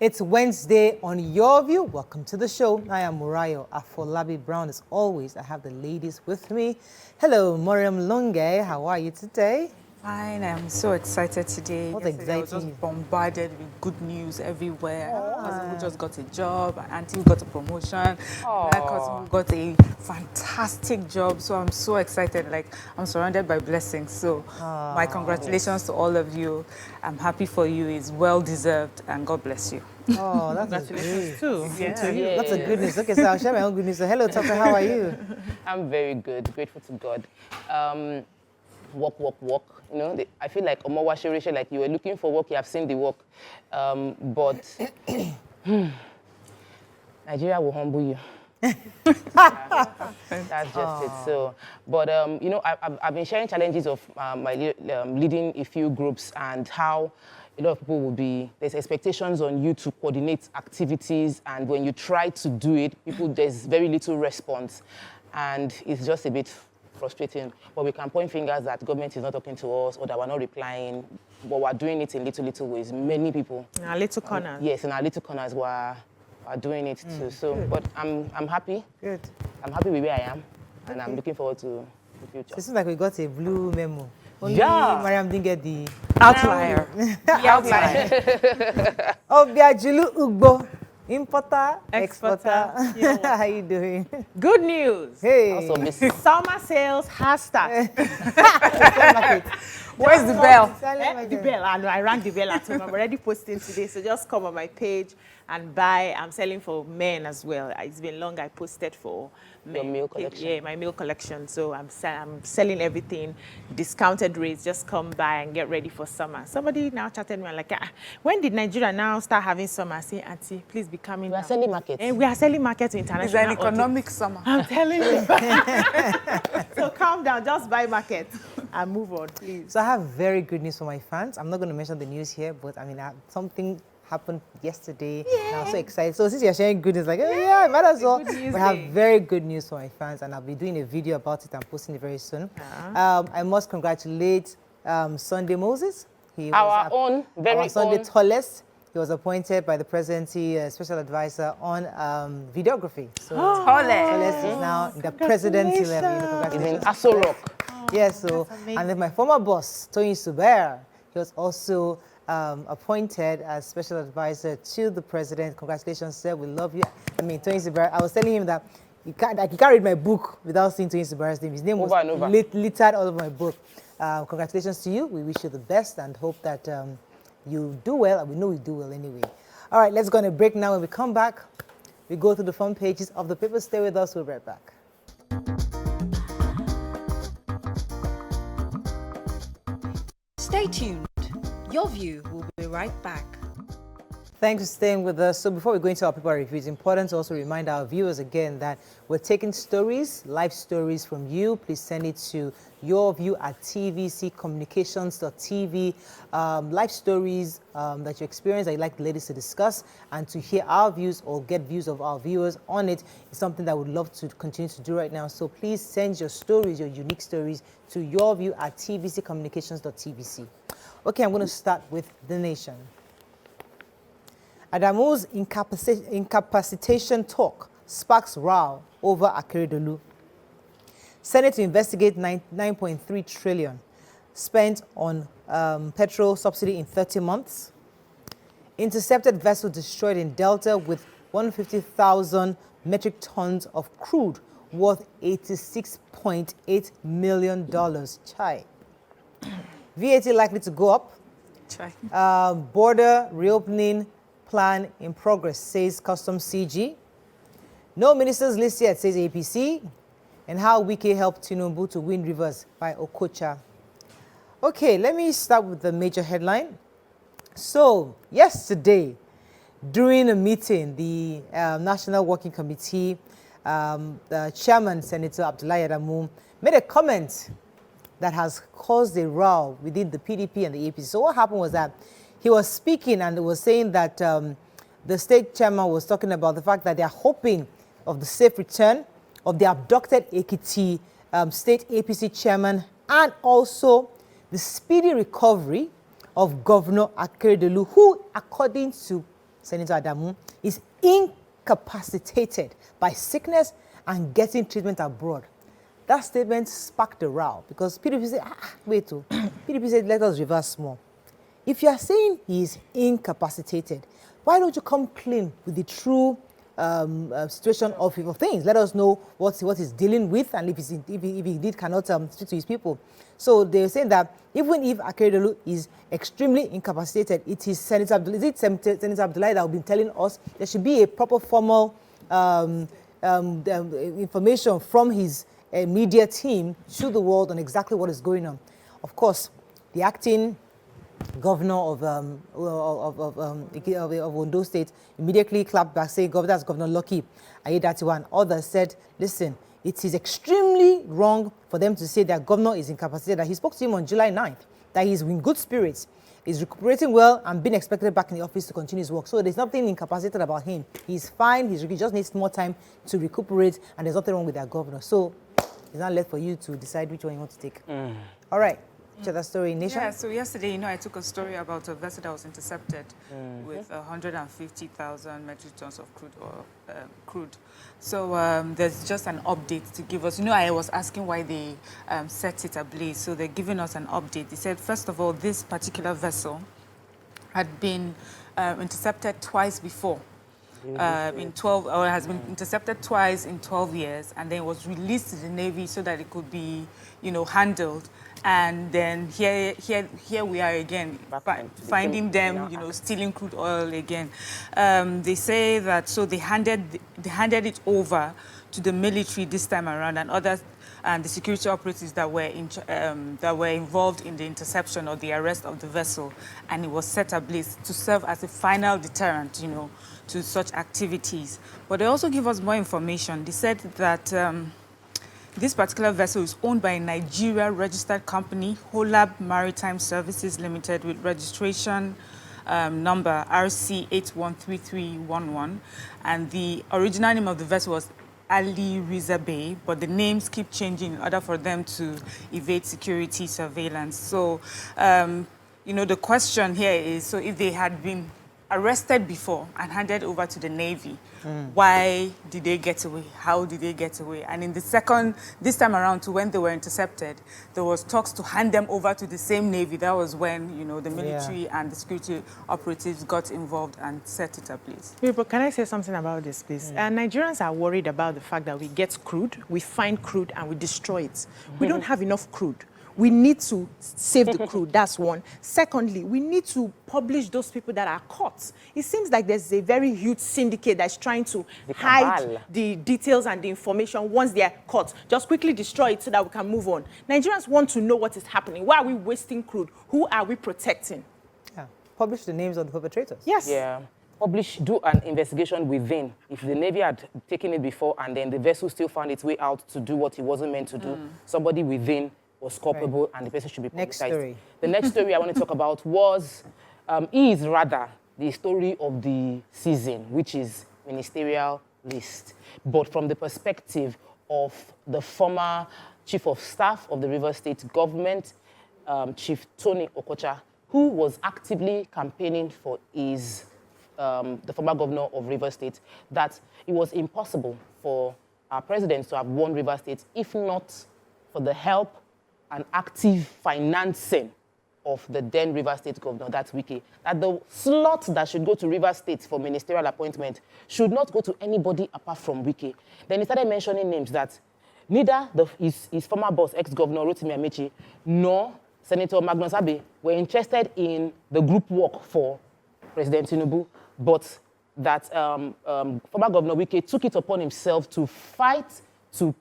It's Wednesday on Your View. Welcome to the show. I am Murayo Afolabi Brown. As always, I have the ladies with me. Hello, Mariam Longe. How are you today? Fine. I'm so excited today. What Yesterday, exciting? I was just bombarded with good news everywhere. My cousin who just got a job, my auntie who got a promotion, my cousin who got a fantastic job. So I'm so excited. Like, I'm surrounded by blessings. So my congratulations to all of you. I'm happy for you. It's well deserved, and God bless you. Oh, that's Congratulations too. Yeah. To you. That's a good news. Okay, so I'll share my own good news. So hello, Tucker. How are you? I'm very good. Grateful to God. Work. You know, I feel like Omowashirisha, like you were looking for work, you have seen the work. But Nigeria will humble you. That's just it. So, but you know, I've been sharing challenges of leading a few groups and how a lot of people will be, there's expectations on you to coordinate activities, and when you try to do it, there's very little response, and it's just a bit frustrating. But we can point fingers that government is not talking to us or that we're not replying, but we're doing it in little ways. Many people. In our little corners. Yes, in our little corners we're doing it too. So, but I'm happy. Good. I'm happy with where I am, and I'm looking forward to the future. So it seems like we got a blue memo. Only Yeah. Mariam didn't get the Outlier. Outline. Obiajulu Ugbo. Importer, exporter. Exporter. How you doing? Good news. Hey. Also, Miss. Summer sales has started. Where's the bell? The The bell. I rang the bell at home. I'm already posting today, so just come on my page and buy. I'm selling for men as well. It's been long. I posted for Your men. male collection. Yeah, my meal collection. So I'm selling everything, discounted rates. Just come by and get ready for summer. Somebody now chatted me like, when did Nigeria now start having summer? I say, Auntie, please be coming. We are now." selling markets. And we are selling market to international. It's an audience. economic summer. I'm telling you. So calm down, just buy market and move on, please. So I have very good news for my fans. I'm not going to mention the news here, but I mean, something happened yesterday. And I'm so excited. So since you're sharing good news, like, oh, yeah, might as well. Good news We have day. very good news for my fans, and I'll be doing a video about it and posting it very soon. I must congratulate Sunday Moses. He Our was own, very our Sunday own. tallest. He was appointed by the presidency special advisor on videography. So Tallest is now in the presidency level. It's in Congratulations. Aso Rock. Yes, so, and then my former boss, Tony Suber, he was also appointed as special advisor to the president. Congratulations, sir. We love you. I mean, Tony Suber, I was telling him that he can't read my book without seeing Tony Suber's name. His name was Over and over. littered all over my book. Congratulations to you. We wish you the best and hope that you do well. And we know you do well anyway. All right, let's go on a break now. When we come back, we go through the front pages of the paper. Stay with us. We'll be right back. Stay tuned. Your View will be right back. Thanks for staying with us. So before we go into our paper review, it's important to also remind our viewers again that we're taking stories, live stories from you. Please send it to yourview@tvccommunications.tv. Live stories that you experience that you'd like the ladies to discuss, and to hear our views or get views of our viewers on it is something that we'd love to continue to do right now. So please send your stories, your unique stories, to yourview@tvccommunications.tvc. Okay, I'm going to start with The Nation. Adamu's incapacitation talk sparks row over Akeredolu. Senate to investigate 9.3 trillion spent on petrol subsidy in 30 months. Intercepted vessel destroyed in Delta with 150,000 metric tons of crude worth $86.8 million. Chai. VAT likely to go up. Try. Border reopening plan in progress, says Customs CG. No ministers list yet, says APC. And how Wike helped Tinubu to win Rivers by Okocha. Okay, let me start with the major headline. So, yesterday, during a meeting, the National Working Committee, the chairman, Senator Abdullahi Adamu, made a comment that has caused a row within the PDP and the APC. So what happened was that he was speaking and was saying that the state chairman was talking about the fact that they are hoping of the safe return of the abducted Ekiti state APC chairman, and also the speedy recovery of Governor Akeredolu, who, according to Senator Adamu, is incapacitated by sickness and getting treatment abroad. That statement sparked a row because PDP said, wait, PDP said, let us reverse more. If you are saying he is incapacitated, why don't you come clean with the true situation of things? Let us know what he's dealing with and if he indeed cannot speak to his people. So they're saying that even if Akeredolu is extremely incapacitated, it is Senator Abdullahi that will be telling us there should be a proper formal information from his media team to the world on exactly what is going on. Of course, the acting governor of Ondo State immediately clapped back, saying, that's Governor Lucky Ayedatiwa, and others said, listen, it is extremely wrong for them to say that governor is incapacitated. That he spoke to him on July 9th, that he's in good spirits, is recuperating well and being expected back in the office to continue his work. So there's nothing incapacitated about him. He's fine, he just needs more time to recuperate, and there's nothing wrong with that governor. So it's not left for you to decide which one you want to take. All right. That story, Nation? Yeah, so yesterday, I took a story about a vessel that was intercepted with 150,000 metric tons of crude. So there's just an update to give us. I was asking why they set it ablaze. So they're giving us an update. They said, first of all, this particular vessel had been intercepted twice before. Has been intercepted twice in 12 years, and then was released to the Navy so that it could be, handled. And then here we are again, finding them, stealing crude oil again. They say that they handed it over to the military this time around, and the security operatives that were involved in the interception or the arrest of the vessel, and it was set ablaze to serve as a final deterrent, to such activities. But they also give us more information. They said that this particular vessel is owned by a Nigeria-registered company, Holab Maritime Services Limited, with registration number RC813311, and the original name of the vessel was Ali Riza Bay, but the names keep changing in order for them to evade security surveillance. So, the question here is, so if they had been arrested before and handed over to the Navy, why did they get away? How did they get away? And in this time around, to when they were intercepted, there was talks to hand them over to the same Navy. That was when, the military and the security operatives got involved and set it ablaze. But can I say something about this, please? Nigerians are worried about the fact that we get crude, we find crude, and we destroy it. We don't have enough crude. We need to save the crude, that's one. Secondly, we need to publish those people that are caught. It seems like there's a very huge syndicate that's trying to hide the details and the information once they are caught. Just quickly destroy it so that we can move on. Nigerians want to know what is happening. Why are we wasting crude? Who are we protecting? Yeah. Publish the names of the perpetrators. Yes. Yeah. Do an investigation within. If the Navy had taken it before and then the vessel still found its way out to do what it wasn't meant to do, somebody within was culpable, and the person should be publicized. Next story. The next story I want to talk about is rather the story of the season, which is ministerial list, but from the perspective of the former Chief of Staff of the Rivers State government, Chief Tony Okocha, who was actively campaigning for the former governor of Rivers State, that it was impossible for our president to have won Rivers State if not for the help and active financing of the then Rivers State governor, that's Wike, that the slot that should go to Rivers State for ministerial appointment should not go to anybody apart from Wike. Then he started mentioning names that neither his former boss, ex-governor Rotimi Amechi, nor Senator Magnus Abe were interested in the group work for President Tinubu, but that former Governor Wike took it upon himself to fight, to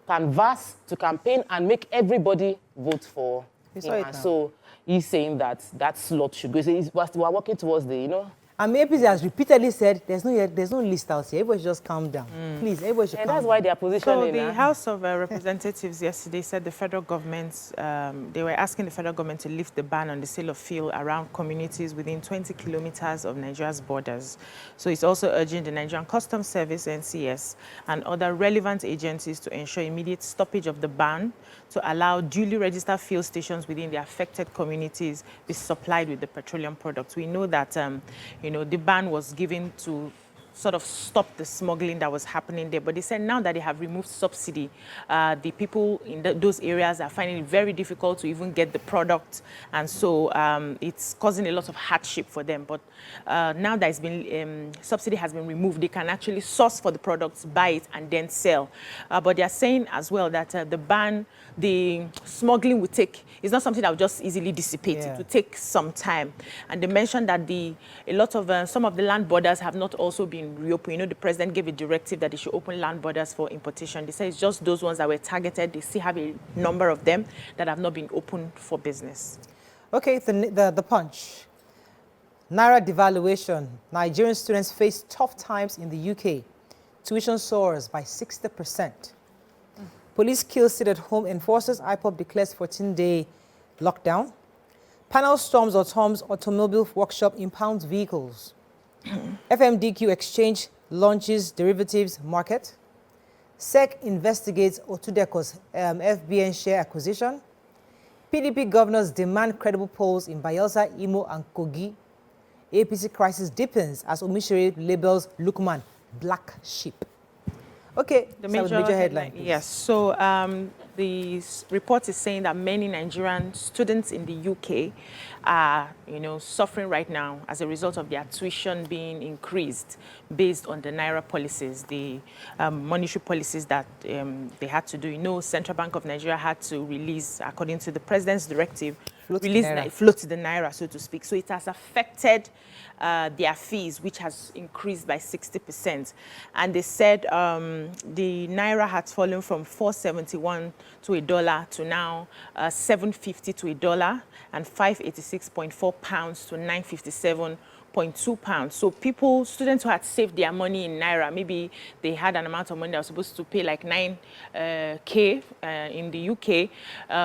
canvass, to campaign, and make everybody vote for him. And so he's saying that that slot should go. So we're working towards the, And APC has repeatedly said there's no list out here. Everybody should just calm down. Please, everybody should calm down. And that's why they are positioning. So the House of Representatives yesterday said the federal government, they were asking the federal government to lift the ban on the sale of fuel around communities within 20 kilometers of Nigeria's borders. So it's also urging the Nigerian Customs Service, NCS, and other relevant agencies to ensure immediate stoppage of the ban to allow duly registered fuel stations within the affected communities be supplied with the petroleum products. We know that, the ban was given to sort of stop the smuggling that was happening there. But they said now that they have removed subsidy, the people in those areas are finding it very difficult to even get the product. And so it's causing a lot of hardship for them. But now that it's been, subsidy has been removed, they can actually source for the products, buy it, and then sell. But they're saying as well that the ban, the smuggling will take, it's not something that will just easily dissipate. Yeah. It will take some time. And they mentioned that a lot of, some of the land borders have not also been reopened. The president gave a directive that they should open land borders for importation. They say it's just those ones that were targeted. They still have a number of them that have not been opened for business. Okay, the punch. Naira devaluation. Nigerian students face tough times in the UK. Tuition soars by 60%. Police kill sit-at-home enforcers. IPOB declares 14-day lockdown. Panel storms Autom's automobile workshop impounds vehicles. FMDQ exchange launches derivatives market. SEC investigates Otudeko's FBN share acquisition. PDP governors demand credible polls in Bayelsa, Imo, and Kogi. APC crisis deepens as Omishere labels Lukman black sheep. Okay, The so major headline. Please. Yes. So the report is saying that many Nigerian students in the UK are, suffering right now as a result of their tuition being increased based on the Naira policies, the monetary policies that they had to do. Central Bank of Nigeria had to release, according to the president's directive, float the Naira, so to speak. So it has affected their fees, which has increased by 60%. And they said the Naira has fallen from 471 to $1 to now 750 to $1 and 586.4 pounds to 957.2 pounds. So students who had saved their money in Naira, maybe they had an amount of money that was supposed to pay like 9K in the UK.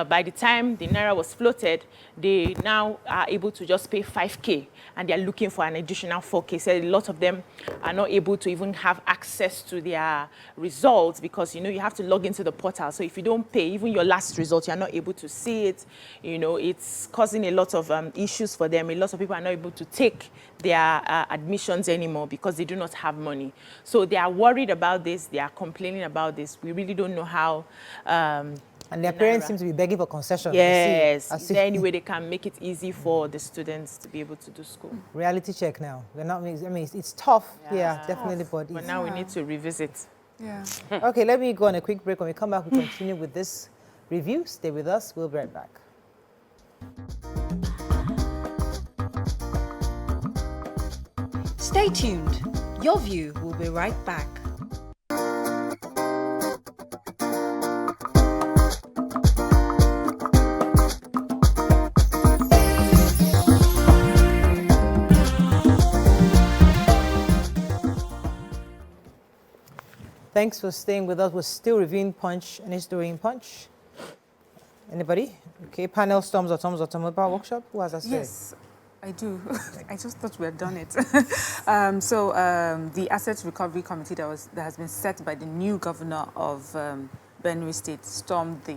By the time the Naira was floated, they now are able to just pay 5K, and they're looking for an additional 4K. So a lot of them are not able to even have access to their results because, you have to log into the portal. So if you don't pay, even your last result, you're not able to see it. It's causing a lot of issues for them. A lot of people are not able to take their admissions anymore because they do not have money. So they are worried about this. They are complaining about this. We really don't know how. And their parents seem to be begging for concessions. Yes. Is there any way they can make it easy for the students to be able to do school? Reality check now. We're not. It's tough. Yeah, definitely. But now we need to revisit. Yeah. Okay, let me go on a quick break. When we come back, we continue with this review. Stay with us. We'll be right back. Stay tuned. Your View will be right back. Thanks for staying with us. We're still reviewing Punch and it's doing Punch. Anybody? Okay, panel storms automobile workshop. Who has that story? Yes, I do. I just thought we had done it. The Asset Recovery Committee that has been set by the new governor of Benue State stormed the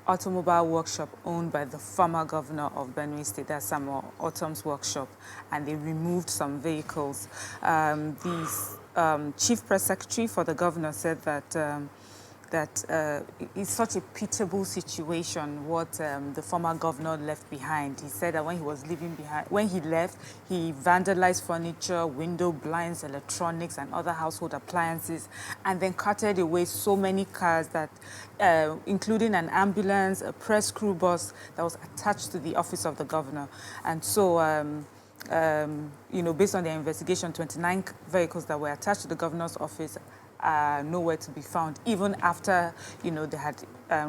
automobile workshop owned by the former governor of Benue State, that's Samuel Otom's workshop, and they removed some vehicles. Chief Press Secretary for the governor said that it's such a pitiable situation what the former governor left behind. He said that when he left, he vandalized furniture, window blinds, electronics, and other household appliances, and then carted away so many cars that, including an ambulance, a press crew bus that was attached to the office of the governor. And so, based on their investigation, 29 vehicles that were attached to the governor's office are nowhere to be found, even after, they had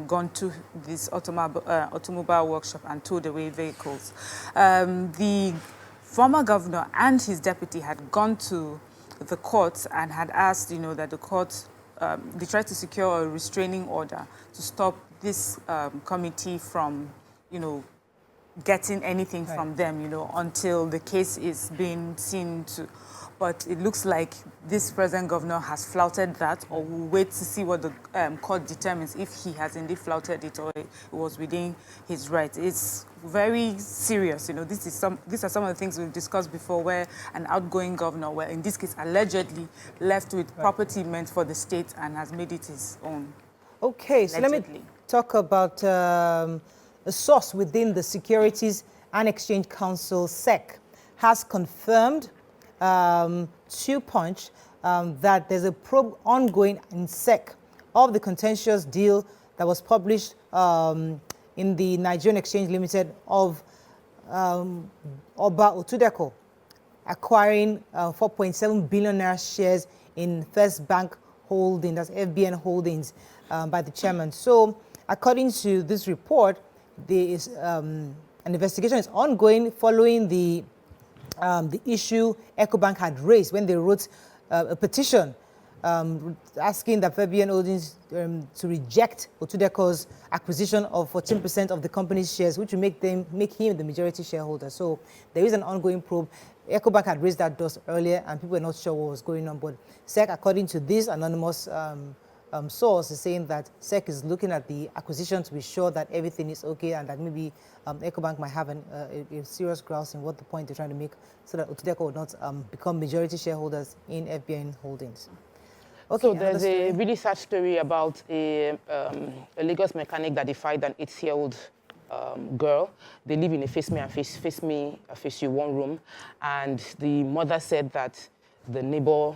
gone to this automobile workshop and towed away vehicles. The former governor and his deputy had gone to the court and had asked, that the court, they tried to secure a restraining order to stop this committee from, getting anything from them, until the case is being seen to. But it looks like this present governor has flouted that, or we'll wait to see what the court determines, if he has indeed flouted it or it was within his rights. It's very serious. You know, these are some of the things we've discussed before, where an outgoing governor, where in this case allegedly left with property meant for the state and has made it his own. Okay, so let me talk about a source within the Securities and Exchange Council, SEC, has confirmed to Punch that there's a probe ongoing in SEC of the contentious deal that was published in the Nigerian Exchange Limited of Oba Otudeko acquiring 4.7 billion naira shares in First Bank Holding, that's FBN Holdings, by the chairman. So, according to this report, there is an investigation is ongoing following the issue EcoBank had raised when they wrote a petition asking that FBN Holdings to reject Otudeko's acquisition of 14% of the company's shares, which will make him the majority shareholder. So there is an ongoing probe. EcoBank had raised that dust earlier, and people were not sure what was going on. But SEC, according to this anonymous source, is saying that SEC is looking at the acquisition to be sure that everything is okay, and that maybe EcoBank might have a serious grasp in what the point they're trying to make, so that Otudeko would not become majority shareholders in FBN Holdings. Okay, so there's a really sad story about a Lagos mechanic that defied an 8-year-old girl. They live in a face you one room, and the mother said that the neighbor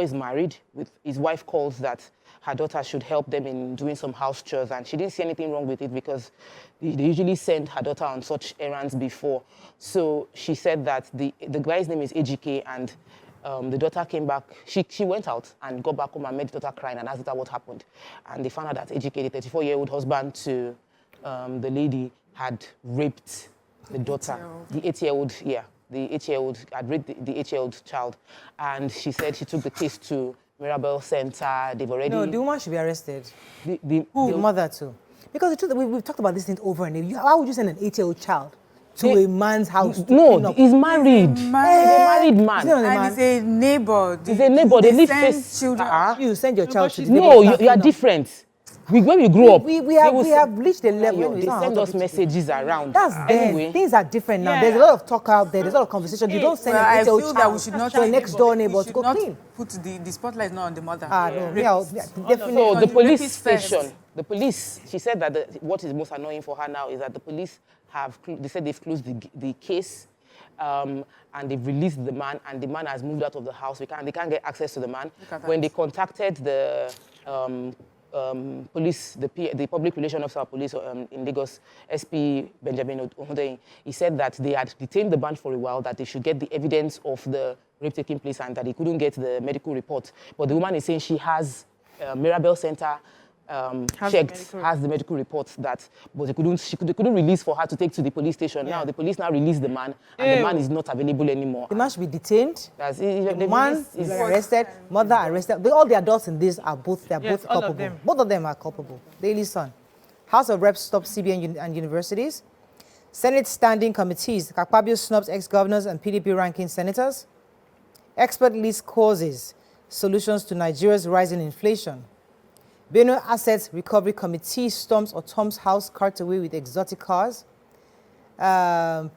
is married. His wife calls that her daughter should help them in doing some house chores, and she didn't see anything wrong with it because they usually send her daughter on such errands before. So she said that the guy's name is Ejike, and the daughter came back. She went out and got back home and met the daughter crying and asked her what happened. And they found out that Ejike, the 34-year-old husband to the lady, had raped the daughter, the 8-year-old, yeah. The 8-year-old had raped the 8-year-old child, and she said she took the case to Mirabel Center. They've already... No, the woman should be arrested. The mother too. Because the truth, we've talked about this thing over and over. How would you send an 8-year-old child to a man's house? No, he's married. He's a married man. And he's a neighbor. He's a neighbor. They live face... children. You send your child to the No, you are different. When we grew up, we have reached a level when they send us messages around. That's anyway. Things are different now. Yeah. There's a lot of talk out there. There's a lot of conversation. You don't send an 8-year-old child to a next door neighbor to go clean. Put the spotlight not on the mother. Definitely. So the police station, she said that what is most annoying for her now is that the police they said they've closed the case. And they've released the man, and the man has moved out of the house. They can't get access to the man. When they contacted the police, the public relations officer of police in Lagos, SP Benjamin Ohodeyin, he said that they had detained the man for a while, that they should get the evidence of the rape taking place, and that he couldn't get the medical report. But the woman is saying she has Mirabel Center has the medical report, but they couldn't release for her to take to the police station. Now the police released the man, and the man is not available anymore. The man should be detained. The man is arrested, mother arrested. All the adults in this are both culpable. Both of them are culpable. Daily Sun. House of Reps stops CBN and universities. Senate standing committees. Kakpabio snubs ex-governors and PDP ranking senators. Expert list causes solutions to Nigeria's rising inflation. Benue Assets Recovery Committee storms Otom's house cart away with exotic cars.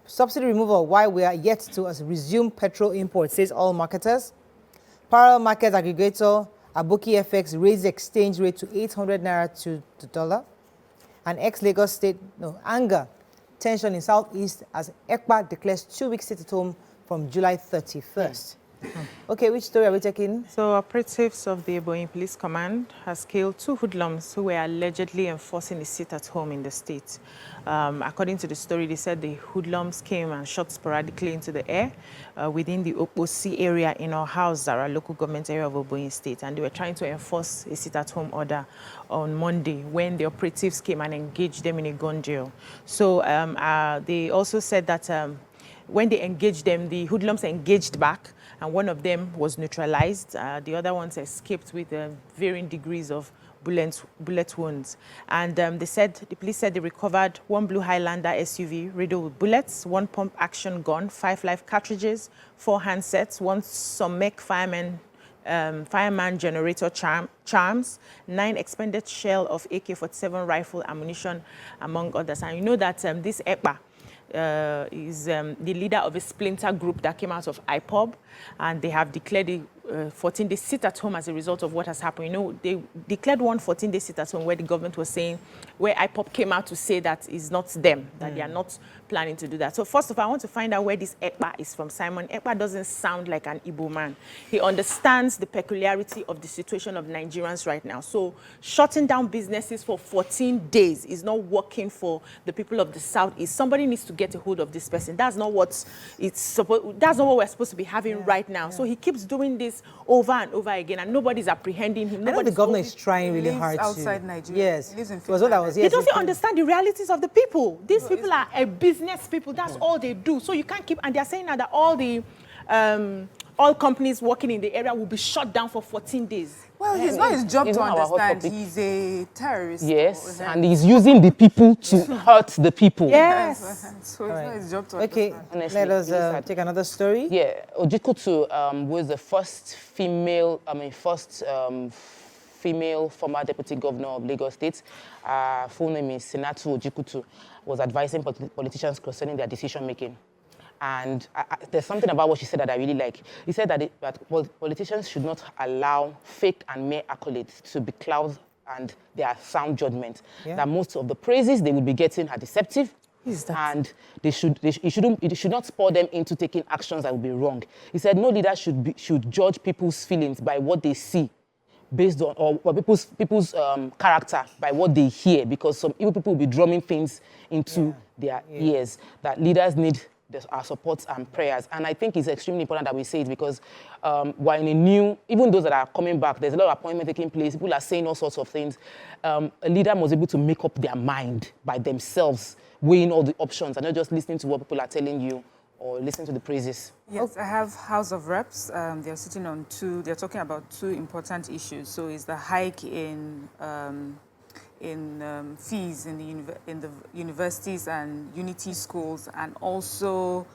Subsidy removal, why we are yet to resume petrol imports, says all marketers. Parallel market aggregator Aboki FX raised the exchange rate to 800 naira to the dollar. And ex-Lagos state, anger, tension in southeast as ECPA declares 2 weeks sit at home from July 31st. Okay, which story are we taking? So, operatives of the Ebonyi Police Command has killed 2 hoodlums who were allegedly enforcing a sit-at-home in the state. According to the story, they said the hoodlums came and shot sporadically into the air within the Oposi area in our house, our local government area of Ebonyi State, and they were trying to enforce a sit-at-home order on Monday when the operatives came and engaged them in a gun drill. So, they also said that when they engaged them, the hoodlums engaged back, and one of them was neutralized. The other ones escaped with varying degrees of bullet wounds. And the police said they recovered 1 Blue Highlander SUV riddled with bullets, 1 pump action gun, 5 live cartridges, 4 handsets, 1 Somek fireman fireman generator charms, 9 expended shell of AK-47 rifle ammunition, among others. And you know that this EPA is the leader of a splinter group that came out of IPOB, and they have declared a 14-day sit-at-home as a result of what has happened. You know, they declared one 14-day sit-at-home where the government was saying, where IPOB came out to say that it's not them, that they are not planning to do that. So first of all, I want to find out where this EPA is from. Simon EPA doesn't sound like an Igbo man. He understands the peculiarity of the situation of Nigerians right now. So shutting down businesses for 14 days is not working for the people of the Southeast. Somebody needs to get a hold of this person. That's not what that's not what we're supposed to be having right now. So he keeps doing this over and over again, and nobody's apprehending him. I know the government is trying really hard outside to. Nigeria. Yes. He lives in it was what I was. He Yes, doesn't understand the realities of the people. These people are business people. That's all they do. So you can't keep, and they're saying now that all companies working in the area will be shut down for 14 days. Well, it's not his job It's to not our hot understand. topic. He's a terrorist. Yes, and he's using the people to hurt the people. Yes. So it's not his job to Okay, understand. Honestly, let us it is sad. take another story. Yeah, Ojikutu was the first female, female former deputy governor of Lagos State. Full name is Senatu Ojikutu, was advising politicians concerning their decision making. And there's something about what she said that I really like. He said that politicians should not allow fake and mere accolades to be cloud and their sound judgment. Yeah. That most of the praises they would be getting are deceptive. And it should not spur them into taking actions that would be wrong. He said no leader should judge people's feelings by what they see, based on or people's character by what they hear, because some evil people will be drumming things into their ears. That leaders need our support and prayers. And I think it's extremely important that we say it, because we're in a new, even those that are coming back, there's a lot of appointment taking place, people are saying all sorts of things. A leader must be able to make up their mind by themselves, weighing all the options and not just listening to what people are telling you or listening to the praises. Yes, I have House of Reps. They're sitting on they're talking about 2 important issues. So it's the hike in fees in the universities and unity schools, and also,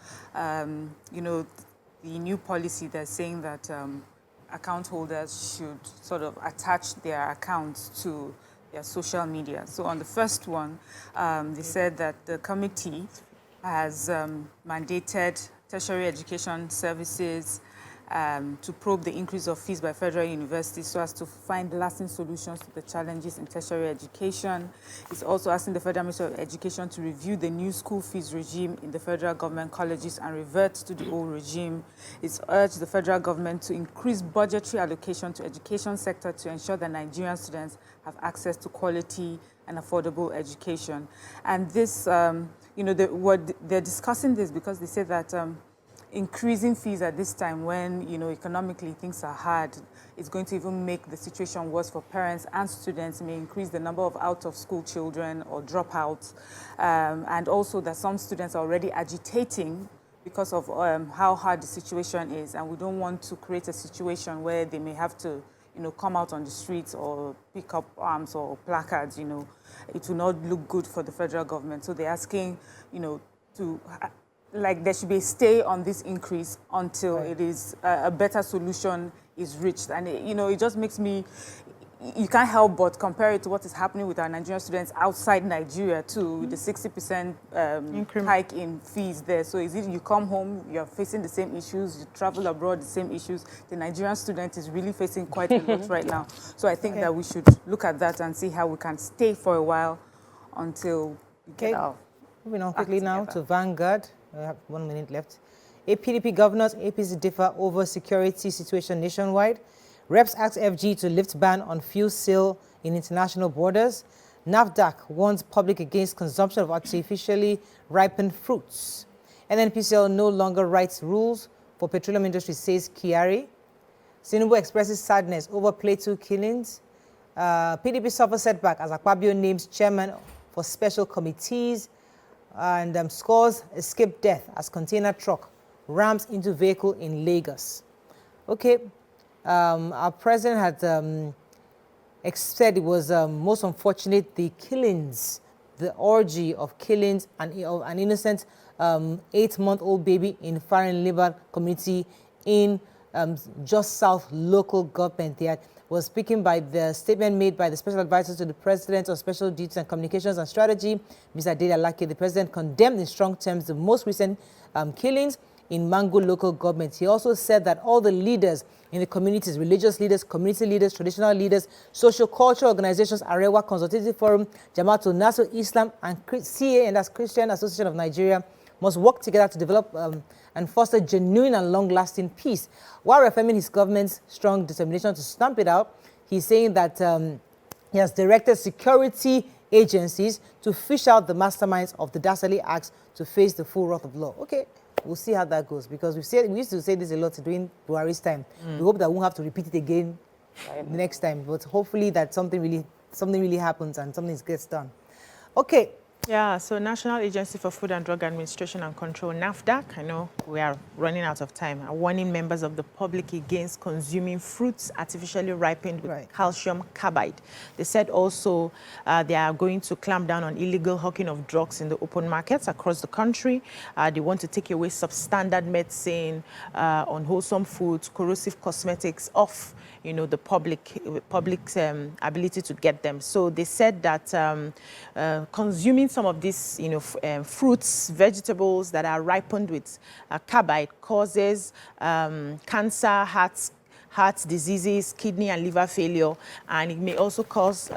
you know, the new policy that's saying that account holders should sort of attach their accounts to their social media. So on the first one, they said that the committee has mandated tertiary education services to probe the increase of fees by federal universities so as to find lasting solutions to the challenges in tertiary education. It's also asking the Federal Ministry of Education to review the new school fees regime in the federal government colleges and revert to the old regime. It's urged the federal government to increase budgetary allocation to education sector to ensure that Nigerian students have access to quality and affordable education. And this, you know, they're discussing this because they say that increasing fees at this time when, you know, economically things are hard, is going to even make the situation worse for parents and students. It may increase the number of out-of-school children or dropouts. And also that some students are already agitating because of how hard the situation is. And we don't want to create a situation where they may have to, you know, come out on the streets or pick up arms or placards, you know. It will not look good for the federal government. So they're asking, you know, to... like there should be a stay on this increase until it is a better solution is reached. And, you know, it just makes me, you can't help but compare it to what is happening with our Nigerian students outside Nigeria too, with the 60% hike in fees there. So is it you come home, you're facing the same issues, you travel abroad, the same issues. The Nigerian student is really facing quite a lot right now. So I think that we should look at that and see how we can stay for a while until we get out. Moving on quickly now to Vanguard. We have 1 minute left. PDP governors, APC differ over security situation nationwide. Reps ask FG to lift ban on fuel sale in international borders. NAFDAC warns public against consumption of artificially ripened fruits. NNPCL no longer writes rules for petroleum industry, says Kiari. Tinubu expresses sadness over Plateau killings. PDP suffers setback as Akpabio names chairman for special committees. And scores escape death as container truck rams into vehicle in Lagos. Okay, our president had said it was most unfortunate the killings, the orgy of killings of an innocent 8-month-old baby in Foreign Labor community in Just South local government. There was speaking by the statement made by the special advisor to the president of special duties and communications and strategy, Mr. Adelake. The president condemned in strong terms the most recent killings in Mango local government. He also said that all the leaders in the communities, religious leaders, community leaders, traditional leaders, social cultural organizations, Arewa Consultative Forum, Jamaatul Nasr Islam, and CA, and that's Christian Association of Nigeria, must work together to develop and foster genuine and long-lasting peace. While reaffirming his government's strong determination to stamp it out, he's saying that he has directed security agencies to fish out the masterminds of the dastardly acts to face the full wrath of law. Okay, we'll see how that goes, because we used to say this a lot during Buhari's time. We hope that we won't have to repeat it again next time, but hopefully that something really happens and something gets done. Okay. Yeah, so National Agency for Food and Drug Administration and Control, NAFDAC, I know we are running out of time, are warning members of the public against consuming fruits artificially ripened with calcium carbide. They said also they are going to clamp down on illegal hawking of drugs in the open markets across the country. They want to take away substandard medicine, unwholesome foods, corrosive cosmetics off the public's ability to get them. So they said that consuming some of these, fruits, vegetables that are ripened with carbide causes cancer, heart diseases, kidney and liver failure, and it may also cause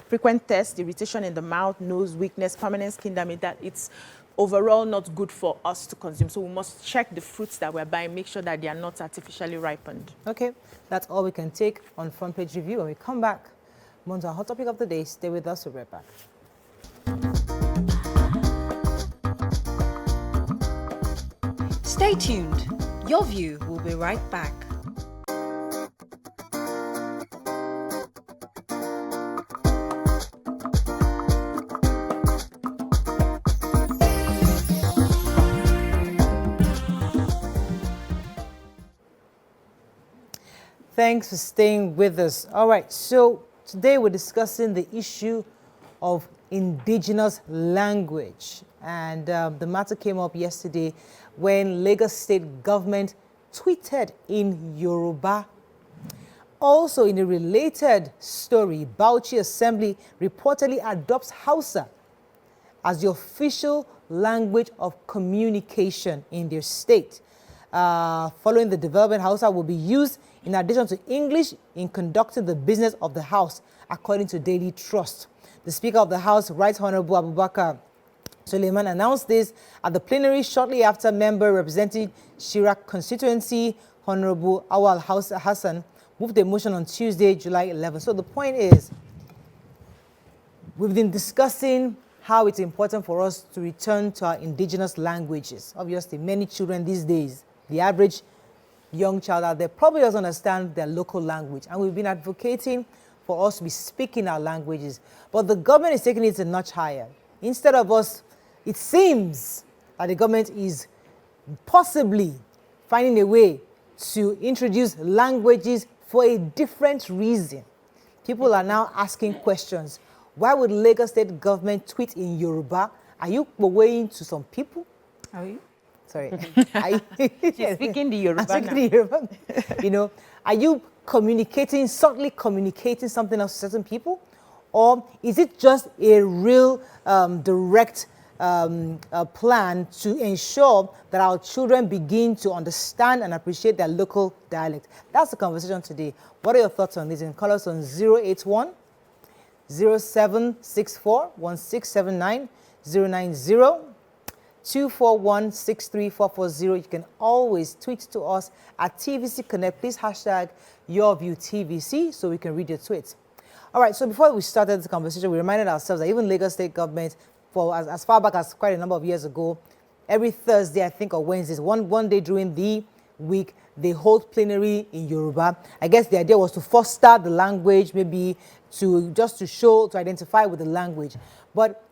frequent thirst, irritation in the mouth, nose, weakness, permanent skin damage. That it's overall not good for us to consume. So we must check the fruits that we're buying, make sure that they are not artificially ripened. Okay, that's all we can take on Front Page Review. When we come back, we're on to our hot topic of the day. Stay with us, we'll be right back. Stay tuned. Your View will be right back. Thanks for staying with us. All right, so today we're discussing the issue of indigenous language. And the matter came up yesterday when Lagos State government tweeted in Yoruba. Also, in a related story, Bauchi Assembly reportedly adopts Hausa as the official language of communication in their state. Following the development, Hausa will be used in addition to English in conducting the business of the House, according to Daily Trust. The Speaker of the House, Right Honorable Abubakar Suleiman, announced this at the plenary shortly after member representing Shirak constituency, Honorable Awal Hassan, moved a motion on Tuesday, July 11. So the point is, we've been discussing how it's important for us to return to our indigenous languages. Obviously, many children these days, the average young child out there probably doesn't understand their local language. And we've been advocating for us to be speaking our languages. But the government is taking it a notch higher. Instead of us, it seems that the government is possibly finding a way to introduce languages for a different reason. People are now asking questions. Why would Lagos State government tweet in Yoruba? Are you weighing to some people? Are you? Sorry. She's speaking the Yoruba I'm speaking the Yoruba. Are you subtly communicating something else to certain people? Or is it just a real direct plan to ensure that our children begin to understand and appreciate their local dialect? That's the conversation today. What are your thoughts on this? And call us on 081 0764 1679 090 241 63440. You can always tweet to us at TVC Connect. Please hashtag YourViewTVC so we can read your tweets. All right, so before we started this conversation, we reminded ourselves that even Lagos State government, for as far back as quite a number of years ago, every Thursday, I think, or Wednesdays, one day during the week, they hold plenary in Yoruba. I guess the idea was to foster the language, maybe to identify with the language. But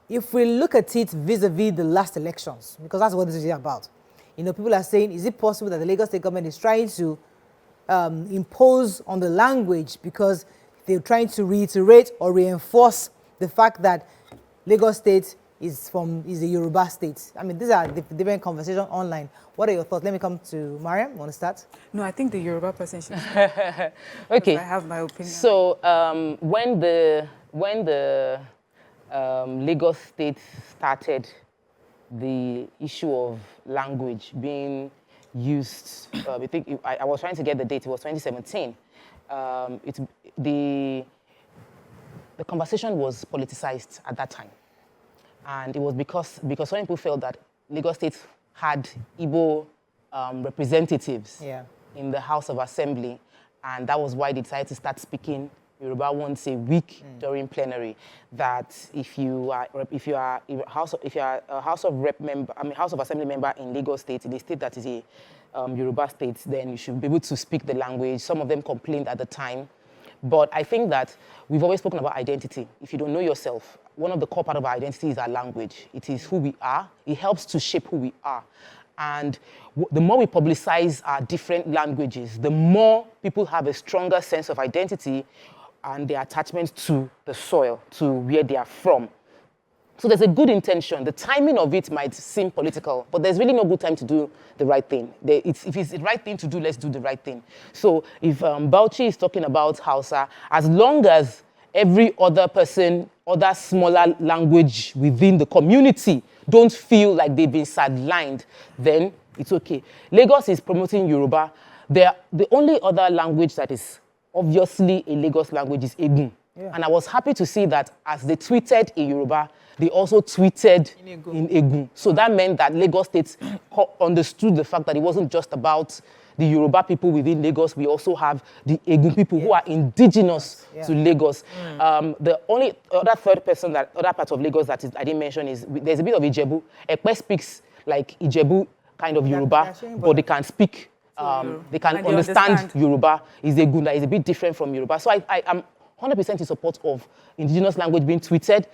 if we look at it vis-a-vis the last elections, because that's what this is about, people are saying, is it possible that the Lagos State government is trying to impose on the language because they're trying to reiterate or reinforce the fact that Lagos State is a Yoruba state. I mean, these are the different conversations online. What are your thoughts? Let me come to Mariam. Want to start? No, I think the Yoruba person should. Okay. I have my opinion. So when the Lagos State started the issue of language being used, I think I was trying to get the date. It was 2017. The conversation was politicized at that time. And it was because some people felt that Lagos State had Igbo representatives in the House of Assembly, and that was why they decided to start speaking Yoruba once a week during plenary. That if you are a House of Assembly member in Lagos State, in a state that is a Yoruba state, then you should be able to speak the language. Some of them complained at the time. But I think that we've always spoken about identity. If you don't know yourself, one of the core part of our identity is our language. It is who we are. It helps to shape who we are. And the more we publicize our different languages, the more people have a stronger sense of identity and their attachment to the soil, to where they are from. So there's a good intention. The timing of it might seem political, but there's really no good time to do the right thing. If it's the right thing to do, let's do the right thing. So if Bauchi is talking about Hausa, as long as every other person, other smaller language within the community don't feel like they've been sidelined, then it's okay. Lagos is promoting Yoruba. The only other language that is obviously a Lagos language is Egun. Yeah. And I was happy to see that as they tweeted in Yoruba, they also tweeted in Egun. So that meant that Lagos State understood the fact that it wasn't just about the Yoruba people within Lagos. We also have the Egun people who are indigenous to Lagos. The only other other part of Lagos that I didn't mention is there's a bit of Ijebu. Ekpe speaks like Ijebu kind of Yoruba, but they can speak, they can understand Yoruba. Is Egun that is a bit different from Yoruba. So I'm 100% in support of indigenous language being tweeted.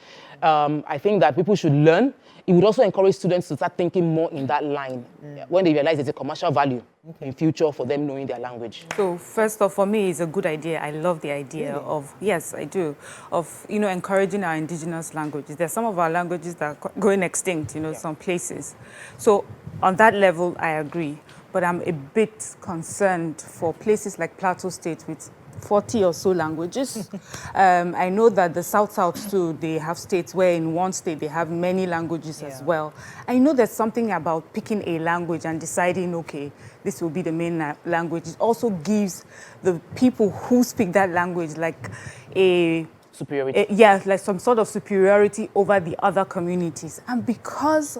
I think that people should learn. It would also encourage students to start thinking more in that line when they realize there's a commercial value in future for them knowing their language. So first off, for me, it's a good idea. I love the idea of, yes, I do, of, encouraging our indigenous languages. There's some of our languages that are going extinct, some places. So on that level, I agree. But I'm a bit concerned for places like Plateau State with 40 or so languages. I know that the South too, they have states where in one state they have many languages as well. I know there's something about picking a language and deciding, okay, this will be the main language. It also gives the people who speak that language like a superiority. Like some sort of superiority over the other communities. And because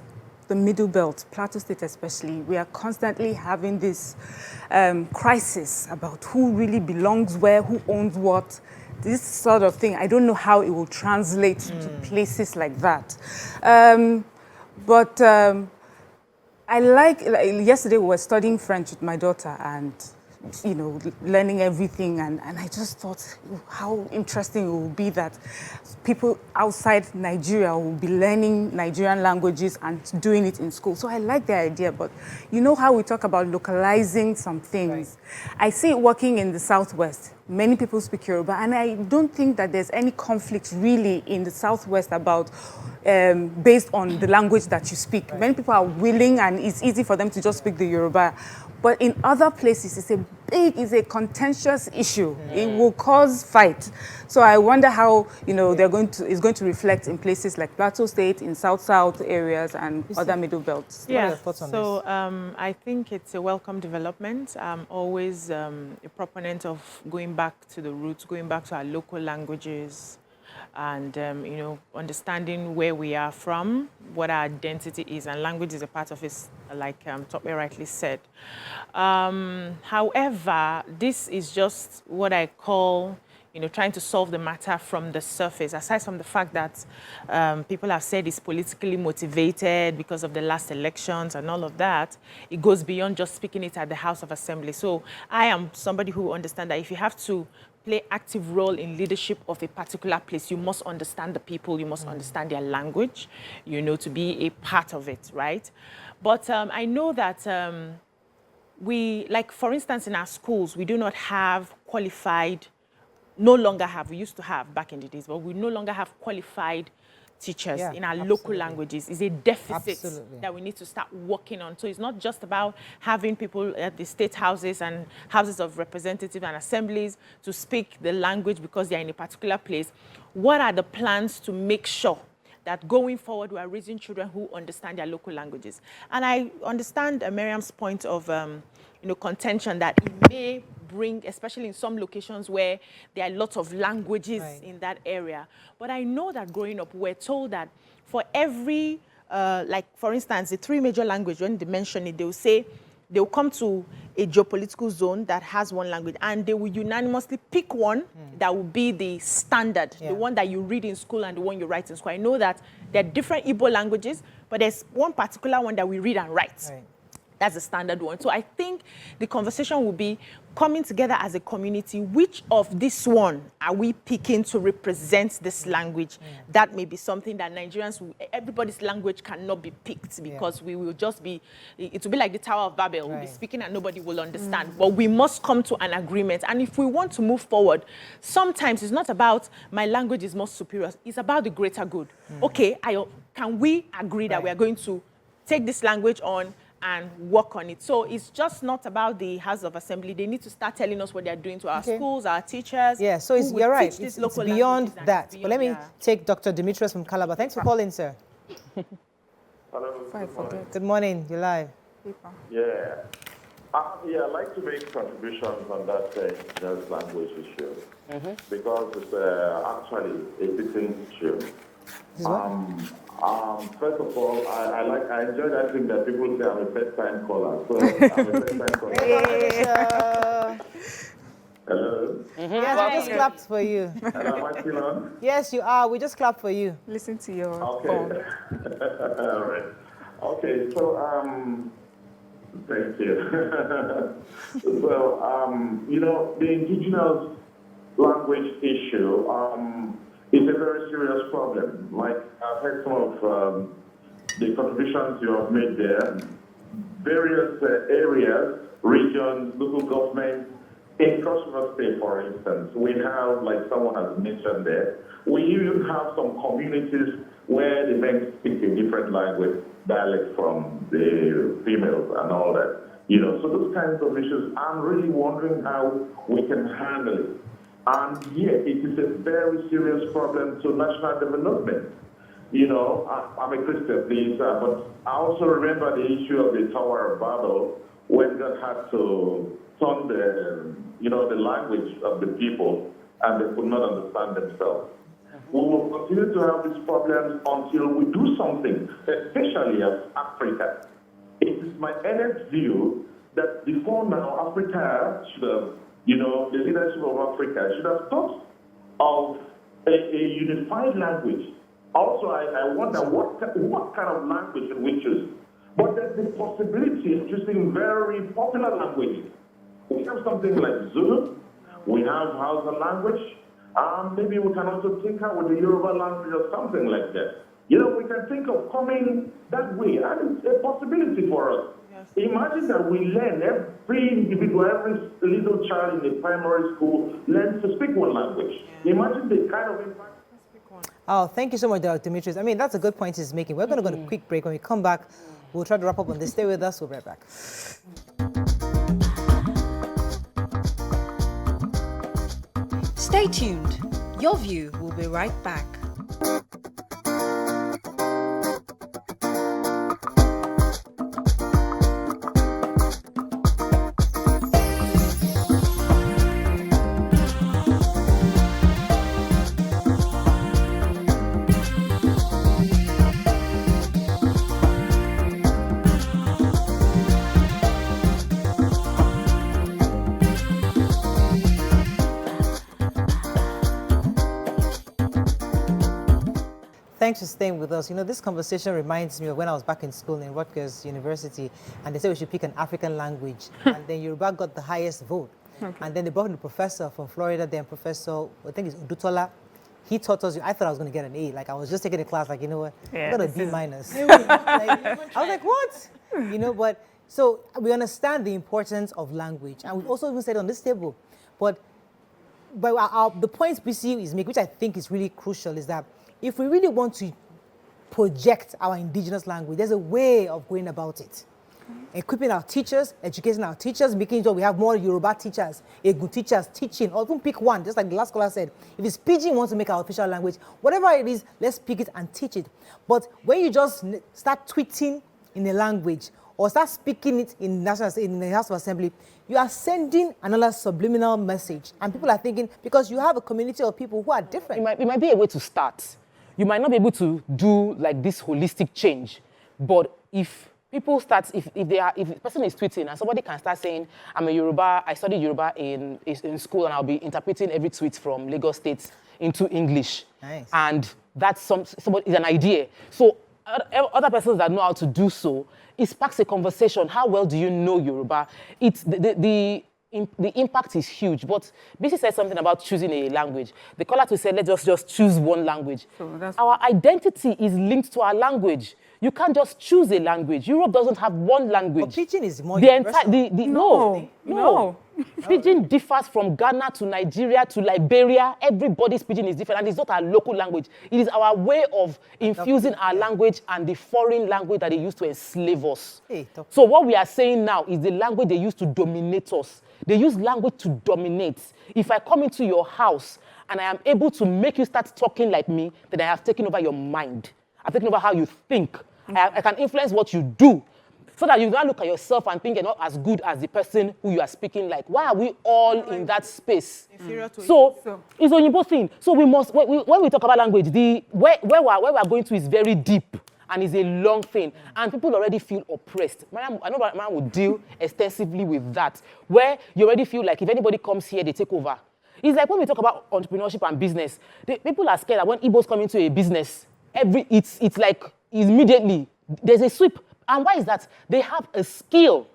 the Middle Belt, Plateau State especially, we are constantly having this crisis about who really belongs where, who owns what, this sort of thing. I don't know how it will translate to places like that. But I like, yesterday we were studying French with my daughter and learning everything, and I just thought how interesting it would be that people outside Nigeria will be learning Nigerian languages and doing it in school. So I like the idea, but you know how we talk about localizing some things. Right. I see it working in the Southwest. Many people speak Yoruba, and I don't think that there's any conflict really in the Southwest about based on the language that you speak. Right. Many people are willing, and it's easy for them to just speak the Yoruba. But in other places, it's a contentious issue. It will cause fight. So I wonder how, it's going to reflect in places like Plateau State, in South areas, and other Middle Belts. Yeah, so I think it's a welcome development. I'm always a proponent of going back to the roots, going back to our local languages, and understanding where we are from, what our identity is, and language is a part of it, like Tope rightly said. However, this is just what I call, trying to solve the matter from the surface, aside from the fact that people have said it's politically motivated because of the last elections and all of that. It goes beyond just speaking it at the House of Assembly. So I am somebody who understands that if you have to play active role in leadership of a particular place, you must understand the people, you must understand their language, to be a part of it, right? But I know that for instance, in our schools, we do not have qualified, we used to have back in the days, but we no longer have qualified teachers Yeah, in our local absolutely. languages is a deficit Absolutely. that we need to start working on. So it's not just about having people at the state houses and houses of representatives and assemblies to speak the language because they're in a particular place. What are the plans to make sure that going forward we are raising children who understand their local languages? And I understand Miriam's point of contention that it may bring, especially in some locations where there are lots of languages in that area. But I know that growing up, we're told that for every, like for instance, the 3 major languages, when they mention it, they will say, they'll come to a geopolitical zone that has one language and they will unanimously pick one that will be the standard, the one that you read in school and the one you write in school. I know that there are different Igbo languages, but there's one particular one that we read and write. That's the standard one. So I think the conversation will be coming together as a community. Which of this one are we picking to represent this language? That may be something that Nigerians, everybody's language cannot be picked because we will just be, it will be like the Tower of Babel. We'll be speaking and nobody will understand. But we must come to an agreement. And if we want to move forward, sometimes it's not about my language is more superior. It's about the greater good. Okay, can we agree that we are going to take this language on and work on it? So it's just not about the House of Assembly. They need to start telling us what they're doing to our schools, our teachers. Yeah, so you're right. It's beyond that. But let me take Dr. Demetrius from Calabar. Thanks for calling, sir. Hello. Good morning. You're live. Yeah. I'd like to make contributions on that indigenous language issue because it's actually a fitting issue. First of all, I enjoy that thing that people say I'm a first-time caller. So I'm a first-time caller. Hello? Yes, we just clapped for you. Hello, am I still on? Yes, you are. We just clapped for you. Listen to your Okay. All right. Okay, so thank you. So, the indigenous language issue is a very serious problem. Like, I've heard some of the contributions you have made there. Various areas, regions, local governments, in Cross River State, for instance, we have, like someone has mentioned there, we even have some communities where the men speak a different language, dialect from the females and all that. So those kinds of issues, I'm really wondering how we can handle it. And yet, it is a very serious problem to national development. I'm a Christian, please, but I also remember the issue of the Tower of Babel when God had to turn the language of the people and they could not understand themselves. We will continue to have these problems until we do something, especially as Africa. It is my earnest view that before now, Africa should have, the leadership of Africa should have thought of a unified language. Also, I wonder what kind of language should we choose? But there's the possibility of choosing very popular languages. We have something like Zulu, we have Hausa language, maybe we can also think out with the Yoruba language or something like that. We can think of coming that way, and it's a possibility for us. Imagine that we learn, every individual, every little child in the primary school learns to speak one language. Imagine the kind of impact. Oh, thank you so much, Dr. Demetrius. I mean, that's a good point he's making. We're going to go on a quick break. When we come back, we'll try to wrap up on this. Stay with us. We'll be right back. Stay tuned. Your View will be right back. Thanks for staying with us. This conversation reminds me of when I was back in school in Rutgers University, and they said we should pick an African language, and then Yoruba got the highest vote. And then they brought in a professor from Florida, then Professor, I think it's Udutola. He taught us, I thought I was going to get an A. Like, I was just taking a class, like, you know what, I got a B minus. I was like, what? But, so we understand the importance of language, and we've also even said on this table, but the points BCU is making, which I think is really crucial, is that if we really want to project our indigenous language. There's a way of going about it. Equipping our teachers, educating our teachers, making sure we have more Yoruba teachers, Egu teachers teaching, or even pick one, just like the last caller said. If it's Pidgin we want to make our official language, whatever it is, let's pick it and teach it. But when you just start tweeting in a language or start speaking it in the House of Assembly, you are sending another subliminal message. And people are thinking, because you have a community of people who are different. It might be a way to start. You might not be able to do like this holistic change, but if people start, if the person is tweeting and somebody can start saying, I'm a Yoruba, I studied Yoruba in school and I'll be interpreting every tweet from Lagos State into English. Nice. And that's somebody is an idea. So other persons that know how to do so, it sparks a conversation. How well do you know Yoruba? It's the impact is huge. But BC said something about choosing a language. The caller to say, let's just choose one language. So our identity is linked to our language. You can't just choose a language. Europe doesn't have one language. But Pidgin is more universal. No. Pidgin differs from Ghana to Nigeria to Liberia. Everybody's Pidgin is different, and it's not our local language. It is our way of infusing our language and the foreign language that they used to enslave us. So what we are saying now is the language they used to dominate us. They use language to dominate. If I come into your house and I am able to make you start talking like me, then I have taken over your mind. I've taken over how you think. I can influence what you do, so that you don't look at yourself and think you're not as good as the person who you are speaking like. Why are we all in that space? So it's an important thing. So we must, when we talk about language, where we are going to is very deep and is a long thing. And people already feel oppressed. I know Mariam would deal extensively with that, where you already feel like if anybody comes here, they take over. It's like when we talk about entrepreneurship and business, people are scared that when Igbos come into a business, it's like immediately there's a sweep. And why is that? They have a skill.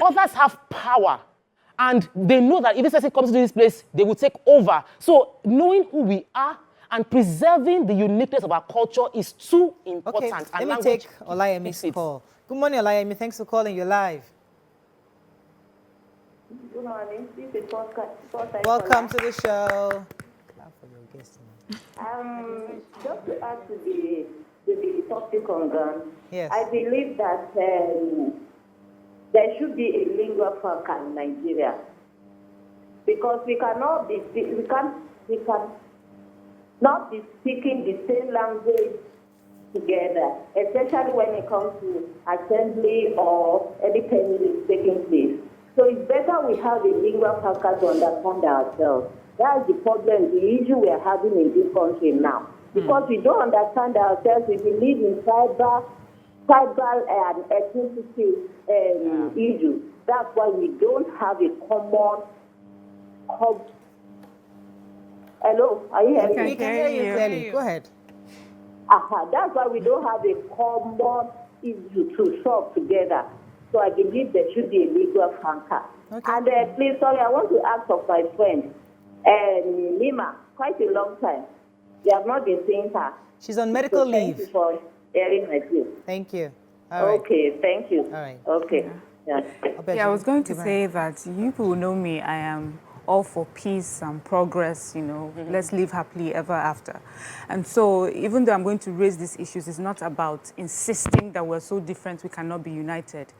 Others have power. And they know that if this person comes to this place, they will take over. So knowing who we are and preserving the uniqueness of our culture is too important. Okay, and let me take Olayemi's call. Good morning, Olayemi. Thanks for calling. You're live. Good morning. This is Welcome to the show. Clap for your guest. Just to add to the topic on guns, yes. I believe that there should be a lingua franca in Nigeria, because we cannot be speaking the same language together, especially when it comes to assembly or anything that is taking place. So it's better we have a lingua franca to understand ourselves. That's the problem, the issue we are having in this country now. Because we don't understand ourselves, we believe in tribal and ethnicity issues. That's why we don't have a common. Hello, are you hearing me? We can hear you clearly. Go ahead. That's why we don't have a common issue to solve together. So I believe there should be a lingua franca. Okay. And please, sorry, I want to ask of my friend, Lima, quite a long time. We have not been seeing her. She's on medical leave. Thank you for airing my view. Thank you. All right. Okay, thank you. All right. Okay. Yeah. Yeah, I was going to say that you people know me. I am all for peace and progress, let's live happily ever after. And so even though I'm going to raise these issues, it's not about insisting that we're so different we cannot be united.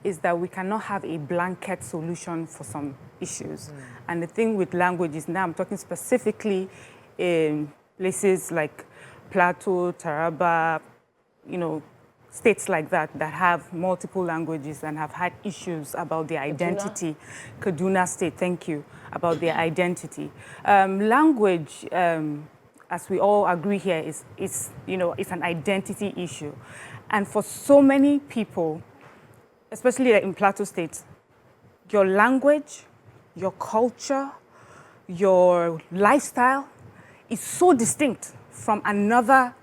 It's that we cannot have a blanket solution for some issues. And the thing with language is, now I'm talking specifically in places like Plateau, Taraba, states like that have multiple languages and have had issues about their identity. Kaduna State, thank you, about their identity. Language, as we all agree here, is an identity issue. And for so many people, especially in Plateau State, your language, your culture, your lifestyle is so distinct from another,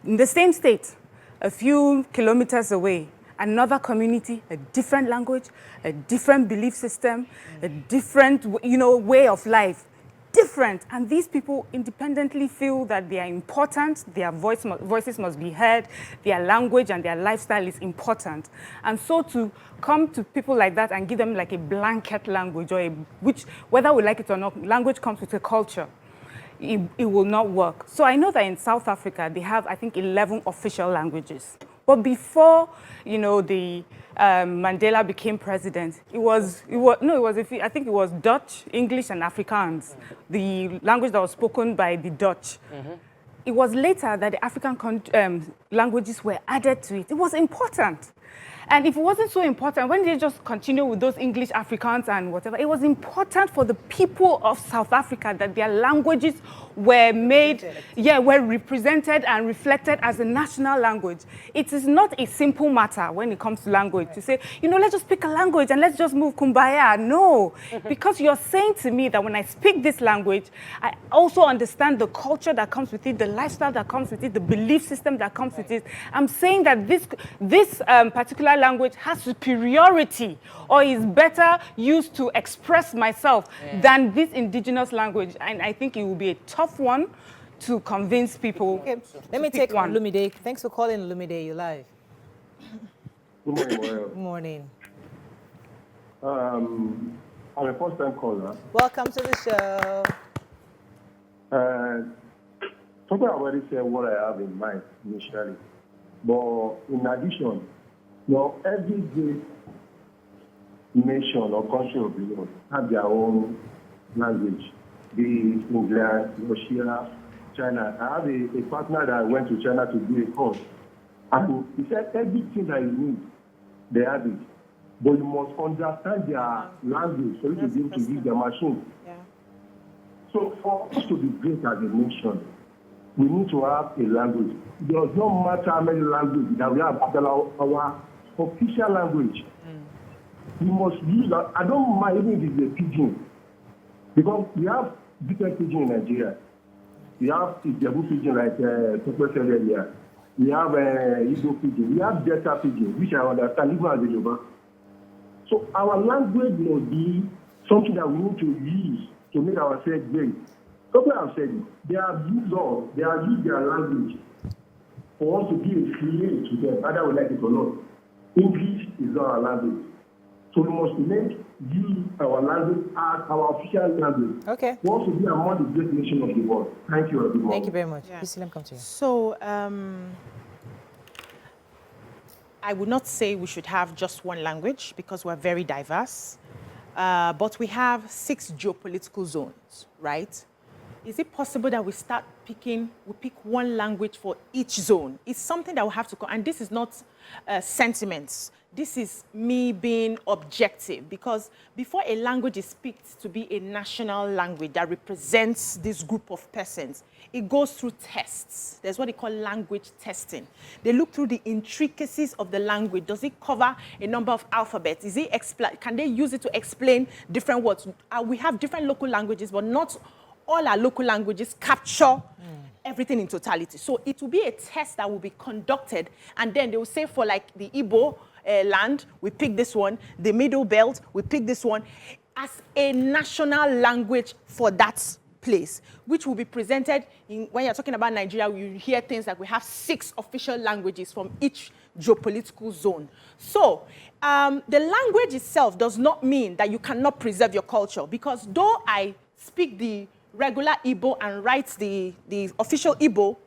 in the same state, a few kilometers away, another community, a different language, a different belief system, a different, way of life, different. And these people independently feel that they are important, their voices must be heard, their language and their lifestyle is important. And so to come to people like that and give them like a blanket language, or which, whether we like it or not, language comes with a culture. it will not work. So I know that in South Africa, they have, I think, 11 official languages. But before, you know, the Mandela became president, I think it was Dutch, English, and Afrikaans, the language that was spoken by the Dutch. It was later that the African languages were added to it. It was important. And if it wasn't so important, when they just continue with those English, Afrikaans, and whatever, it was important for the people of South Africa that their languages were were represented and reflected as a national language. It is not a simple matter when it comes to language to say, you know, let's just pick a language and let's just move kumbaya. No, because you're saying to me that when I speak this language, I also understand the culture that comes with it, the lifestyle that comes with it, the belief system that comes with it. I'm saying that this particular language has superiority or is better used to express myself than this indigenous language. And I think it will be a tough one to convince people. Okay, let me take one. Lumide. Thanks for calling, Lumide. You're live. Good morning. Good morning. I'm a first-time caller. Welcome to the show. Something I already said what I have in mind initially. But in addition, you know, every great nation or country of the world have their own language. The England, Russia, China. I have a partner that went to China to do a course. And he said everything that you need, they have it. But you must understand their language so you can be able to use their machine. Yeah. So for us to be great as a nation, we need to have a language. It does not matter how many languages that we have, our official language. We must use that. I don't mind even if it's a pidgin. Because we have different pidgin in Nigeria. We have Ijebu pidgin like Pepper said earlier. We have Igbo pidgin. We have Delta pidgin, which I understand even as a Yoruba. So our language must be something that we need to use to make ourselves great. Something I've said, they have used their language for us to be a slave to them, whether we like it or not. English is not our language. So we must use our language as our official language. Okay. We want to be among the great nations of the world. Thank you, everyone. Thank you very much. Yeah. Please let me come to you. So I would not say we should have just one language because we're very diverse. But we have 6 geopolitical zones, right? Is it possible that we pick one language for each zone? It's something that we have to, and this is not sentiments. This is me being objective, because before a language is picked to be a national language that represents this group of persons, it goes through tests. There's what they call language testing. They look through the intricacies of the language. Does it cover a number of alphabets? Can they use it to explain different words? We have different local languages, but not all our local languages capture everything in totality. So it will be a test that will be conducted, and then they will say for like the Igbo land, we pick this one, the Middle Belt, we pick this one, as a national language for that place, which will be presented when you're talking about Nigeria, you hear things like we have 6 official languages from each geopolitical zone. So the language itself does not mean that you cannot preserve your culture, because though I speak the regular Igbo and write the official Igbo,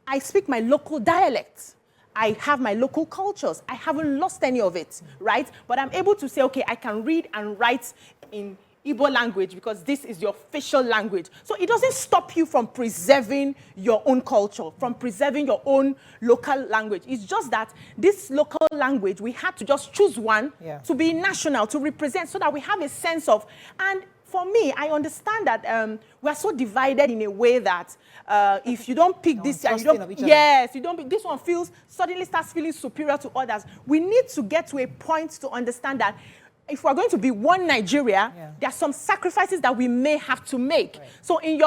I speak my local dialect. I have my local cultures. I haven't lost any of it, right? But I'm able to say, okay, I can read and write in Igbo language because this is your official language. So it doesn't stop you from preserving your own culture, from preserving your own local language. It's just that this local language, we had to just choose one to be national, to represent, so that we have a sense of, and for me, I understand that we are so divided in a way that if you don't pick this, and you don't, you don't pick this one, suddenly starts feeling superior to others. We need to get to a point to understand that if we're going to be one Nigeria, there are some sacrifices that we may have to make. Right. So in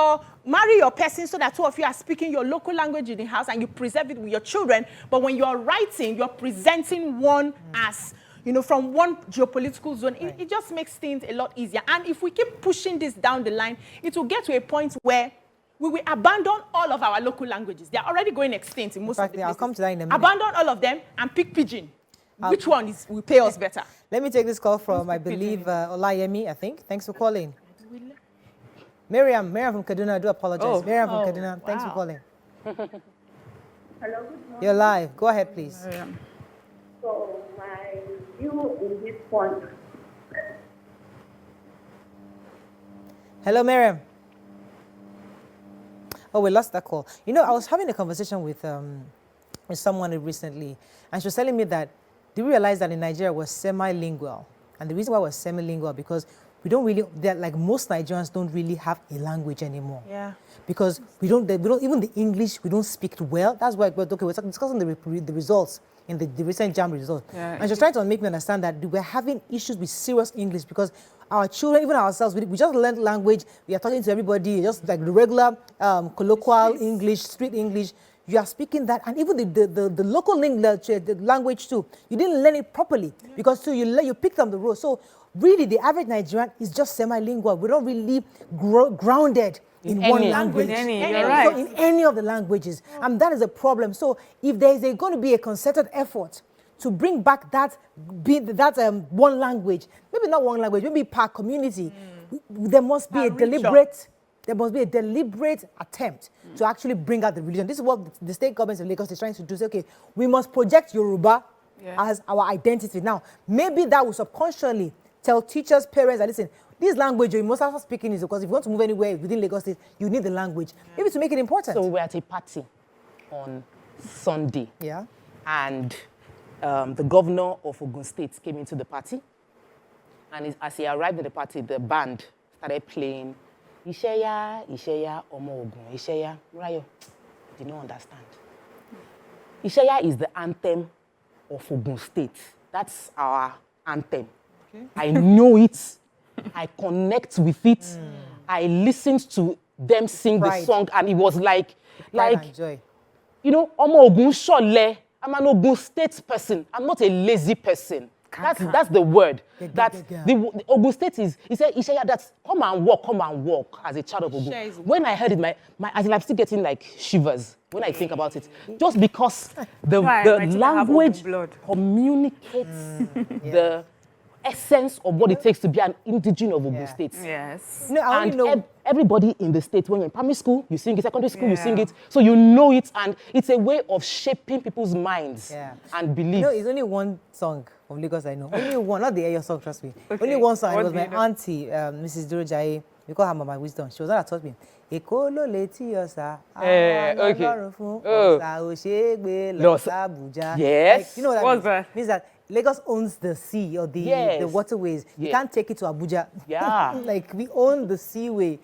marry your person so that 2 of you are speaking your local language in the house and you preserve it with your children. But when you're writing, you're presenting one as, you know, from one geopolitical zone. Right. It just makes things a lot easier. And if we keep pushing this down the line, it will get to a point where we will abandon all of our local languages. They're already going extinct in most of the places. I'll come to that in a minute. Abandon all of them and pick pidgin. Which one will pay us better? Let me take this call from, I believe, Olayemi, I think. Thanks for calling. Miriam from Kaduna, I do apologize. Oh. Miriam from Kaduna, thanks for wow. calling. Hello, good morning. You're live. Go ahead, please. So my view in this point. Hello, Miriam. Oh, we lost that call. You know, I was having a conversation with someone recently, and she was telling me that they realized that in Nigeria we're semi-lingual. And the reason why we're semi-lingual because we don't really, like most Nigerians don't really have a language anymore. Yeah. Because we don't even the English, we don't speak well. That's why we're discussing the results in the recent JAM results. Yeah. And she's trying to make me understand that we're having issues with serious English because our children, even ourselves, we just learned language. We are talking to everybody, just like the regular colloquial English, street English. You are speaking that, and even the local language too. You didn't learn it properly because too you picked up the road. So really, the average Nigerian is just semi-lingual. We're not really grounded in one language. You're right. So in any of the languages, and that is a problem. So if there is going to be a concerted effort to bring back that one language, maybe not one language, maybe per community, there must be a deliberate attempt to actually bring out the religion. This is what the state government of Lagos is trying to do. Say, okay, we must project Yoruba as our identity. Now, maybe that will subconsciously tell teachers, parents, that listen, this language you must start speaking is because if you want to move anywhere within Lagos State, you need the language. Maybe to make it important. So we're at a party on Sunday. Yeah. And the governor of Ogun State came into the party. And as he arrived at the party, the band started playing Isheya, Isheya, Omo Ogun, Isheya. Rayo, did not understand. Isheya is the anthem of Ogun State. That's our anthem. Okay. I know it. I connect with it. I listened to them sing the song, and it was like joy. You know, Omo Ogun Shole. I'm an Ogun State person. I'm not a lazy person. That's the word. The Ogun State is, he said, Isheya, that's come and walk as a child of Ogun. When I heard it, I'm still getting like shivers when I think about it. Just because the language communicates the essence of what it takes to be an indigenous of Ogun State. Yes. No, I and everybody in the state, when you're in primary school, you sing it, secondary school, you sing it, so you know it, and it's a way of shaping people's minds and beliefs. No, it's only one song from Lagos I know. Only one, not the Ayo song, trust me. Okay. Only one song. It was my auntie, Mrs. Durojaye. We call her Mama Wisdom. She was that taught me. Ekolo leti yosa. Yes. Like, you know what What's that means? that? Means that Lagos owns the sea or the waterways. You can't take it to Abuja. Yeah. Like we own the seaway.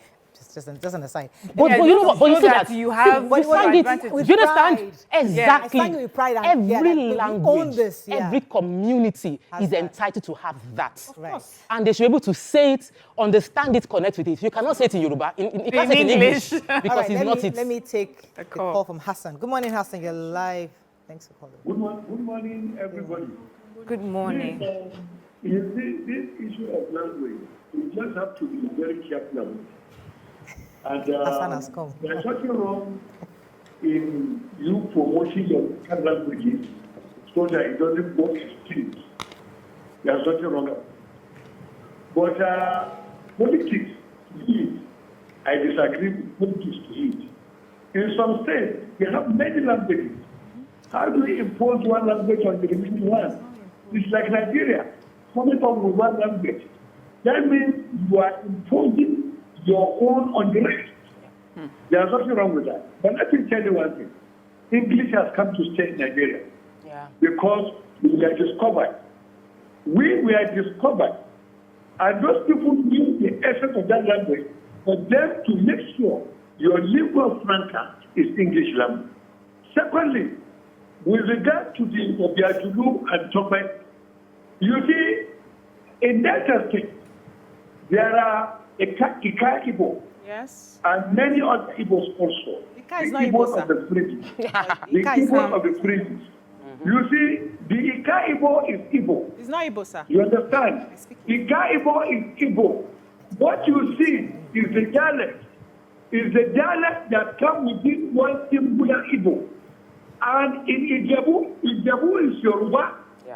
Just an aside. But you know what? But you see that you have you sang it. Do you understand? Exactly. I sang it with pride. Every language, own this, every community is entitled to have that. Right. And they should be able to say it, understand it, connect with it. You cannot say it in Yoruba. You can't say it in English because it's not it. Let me take the call from Hassan. Good morning, Hassan. You're live. Thanks for calling. Good morning, everybody. Good morning. This issue of language, we just have to be very careful about it. And there's nothing wrong in you promoting your languages so that it doesn't go extinct. There's nothing wrong about it. But politics to it, I disagree with politics to it. In some states, they have many languages. How do we impose one language on the remaining one? It's like Nigeria, coming up with one language. That means you are imposing your own on the rest. There's nothing wrong with that. But let me tell you one thing. English has come to stay in Nigeria because we were discovered. We were discovered. And those people knew the essence of that language for them to make sure your lingua franca is English language. Secondly, with regard to the Obiajulu and Tokwe, you see, in Delta State, there are Ika Igbo, and many other Igbos also. Ika is the not Igbos Igbo, of the fringes. The Igbos of the fringes. You see, the Ika Igbo is Igbo. It's not Igbo, sir. You understand? Ika Igbo is Igbo. What you see is the dialect. Is the dialect that comes within one singular Igbo. And in Ijebu is Yoruba.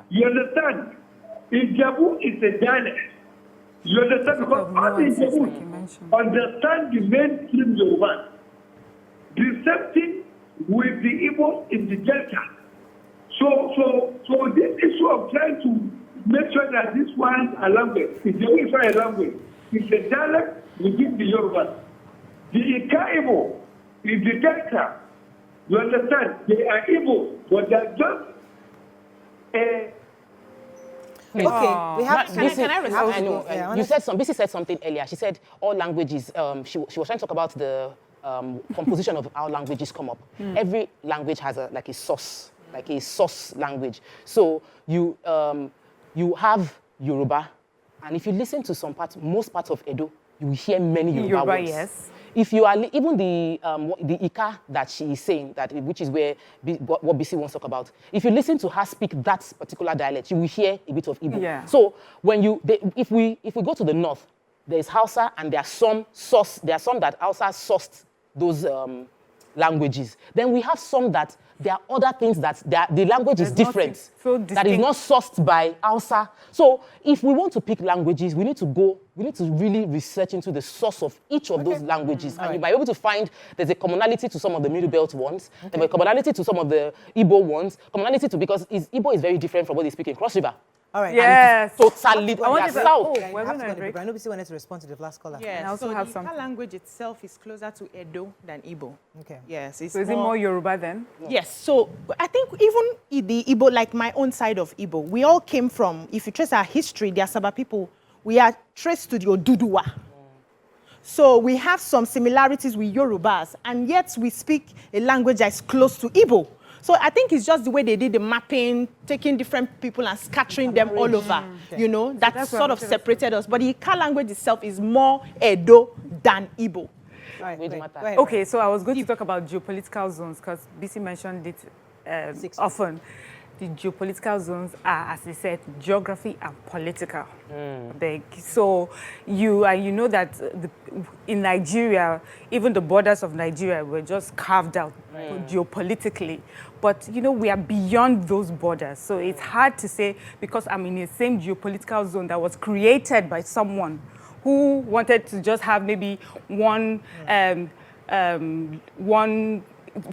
You understand? Ijebu is a dialect. You understand? Because all the Igbos understand the mainstream Yoruba. The same thing with the Igbo in the Delta. So this issue of trying to make sure that this one a language is the unified language. It's a dialect within the Yoruba. The Ika Igbo is the Delta. You understand? They are Igbo, but they are just Okay, we have. Can I respond? I know. You said Bisi said something earlier. She said all languages. She was trying to talk about the composition of how languages come up. Every language has a source, like a source language. So you have Yoruba, and if you listen to most parts of Edo, you will hear many Yoruba words. Yes. If you are even the Ika that she is saying, which is where what BC wants to talk about, if you listen to her speak that particular dialect, you will hear a bit of Igbo. Yeah. So if we go to the north, there is Hausa, and there are some that Hausa sourced those languages. Then we have some that there are other things that the language is different, that is not sourced by Hausa. So if we want to pick languages, we need to really research into the source of each of those languages. And you might be able to find there's a commonality to some of the Middle Belt ones, there's a commonality to some of the Igbo ones, because Igbo is very different from what they speak in Cross River. All right. Yes. Totally. I wanted to, south. we're going to break. I know BC wanted to respond to the last caller. Yes, I also so have the something. Ika language itself is closer to Edo than Igbo. Okay. Yes, So is it more Yoruba then? Yes, so I think even in the Igbo, like my own side of Igbo, we all came from, if you trace our history, the Asaba people, we are traced to the Oduduwa. So we have some similarities with Yorubas, and yet we speak a language that is close to Igbo. So I think it's just the way they did the mapping, taking different people and scattering them all over, you know, that sort of separated us. But the Ika language itself is more Edo than Igbo. All right, go ahead. Okay, so I was going to talk about geopolitical zones because BC mentioned it often. The geopolitical zones are, as they said, geography and political. So you know that in Nigeria, even the borders of Nigeria were just carved out geopolitically. But, you know, we are beyond those borders. So it's hard to say because I'm in the same geopolitical zone that was created by someone who wanted to just have maybe one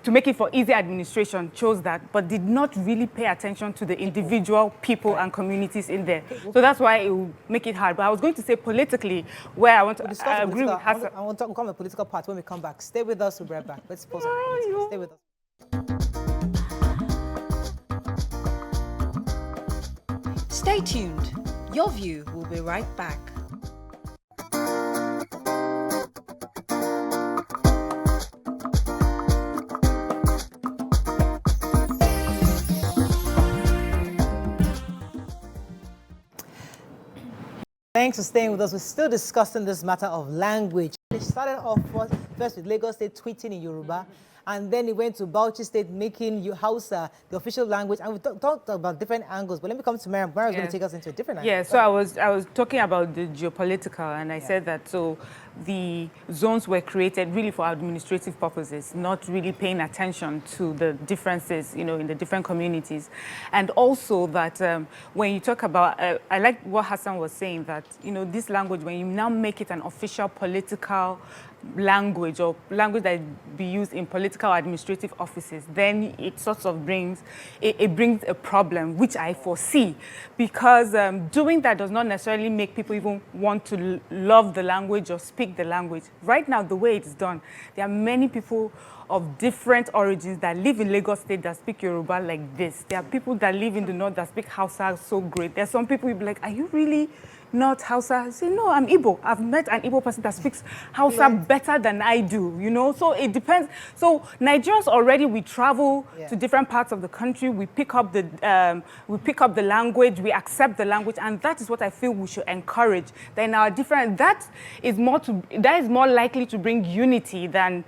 to make it for easy administration, chose that, but did not really pay attention to the individual people and communities in there. So that's why it will make it hard. But I was going to say politically, where I want to agree with Hassan. I want to come to the political part when we come back. Stay with us, we'll be right back. Let's pause on. Stay with us. Stay tuned. Your View will be right back. Thanks for staying with us. We're still discussing this matter of language. It started off first with Lagos State tweeting in Yoruba, and then it went to Bauchi State making Hausa the official language. And we talked about different angles, but let me come to Mariam. Mariam's going to take us into a different angle. Yeah, so I was talking about the geopolitical, and I said that so the zones were created really for administrative purposes, not really paying attention to the differences, you know, in the different communities. And also that when you talk about, I like what Hassan was saying, that, you know, this language, when you now make it an official political language or language that be used in political administrative offices, then it sort of brings a problem, which I foresee, because doing that does not necessarily make people even want to love the language or speak the language. Right now, the way it's done, there are many people of different origins that live in Lagos State that speak Yoruba like this. There are people that live in the north that speak Hausa so great. There are some people who be like, are you really not Hausa? I say, no, I'm Igbo. I've met an Igbo person that speaks Hausa better than I do, you know? So it depends. So Nigerians already, we travel to different parts of the country. We pick up the language, we accept the language, and that is what I feel we should encourage. Then our different, that is more likely to bring unity than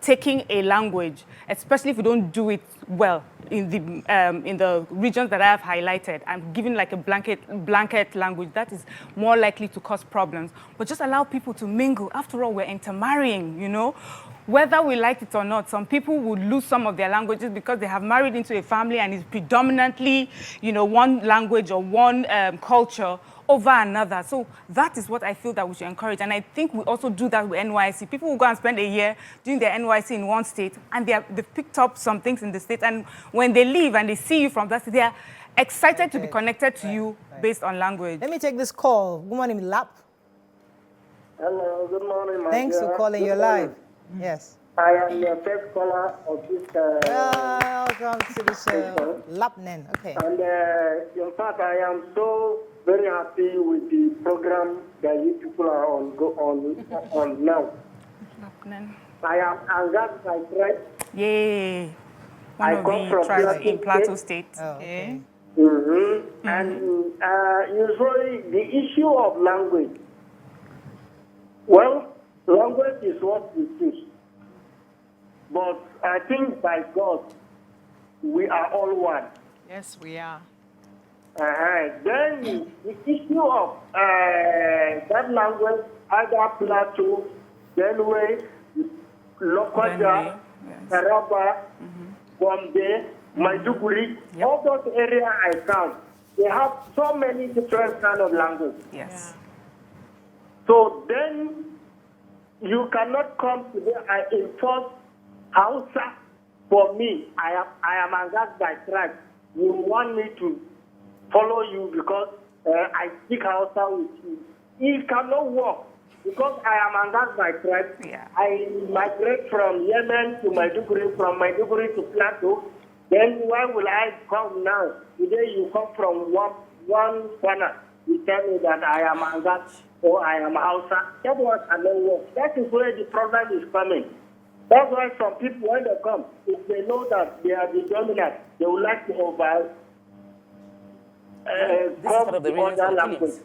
taking a language, especially if we don't do it well in the regions that I have highlighted. I'm giving like a blanket language that is more likely to cause problems. But just allow people to mingle. After all, we're intermarrying, you know. whether we like it or not, some people would lose some of their languages because they have married into a family and it's predominantly, you know, one language or one culture over another. So that is what I feel that we should encourage. And I think we also do that with NYC. People will go and spend a year doing their NYC in one state, and they've picked up some things in the state. And when they leave and they see you from that state, they are excited to be connected to you based on language. Let me take this call. Good morning, Lap. Hello, good morning, my Thanks for calling. You're live. Yes. I am the first caller of this. Welcome to the show. Lapnen. Okay. And in fact, I am so very happy with the program that you people are on now. I am Angat by tribe. Yay. One of the tribes in Plateau State. Okay. And usually the issue of language. Well, language is what we teach. But I think by God, we are all one. Yes, we are. Then the issue of that language, either Plateau, Benue, Lokoja, Taraba, Bombay, Maiduguri, all those areas I count, they have so many different kind of language. Yes. So then you cannot come today and enforce Hausa for me. I am Angat by tribe. You want me to follow you because I speak Hausa with you. It cannot work because I am Angat by tribe. Yeah. I migrate from Yemen to Maiduguri, from Maiduguri to Plateau. Then why will I come now? Today you come from one corner. You tell me that I am Angat or I am Hausa. That one cannot work. That is where the problem is coming. That's why some people, when they come, if they know that they are the dominant, they would like to come to other language.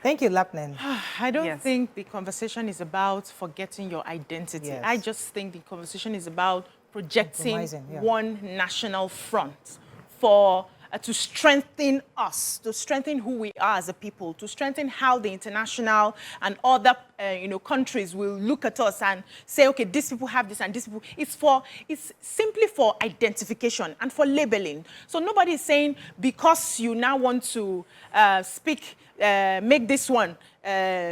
Thank you, Lapnen. I don't think the conversation is about forgetting your identity. Yes. I just think the conversation is about projecting one national front for to strengthen us, to strengthen who we are as a people, to strengthen how the international and other countries will look at us and say, okay, these people have this and these people. It's simply for identification and for labeling. So nobody is saying because you now want to make this one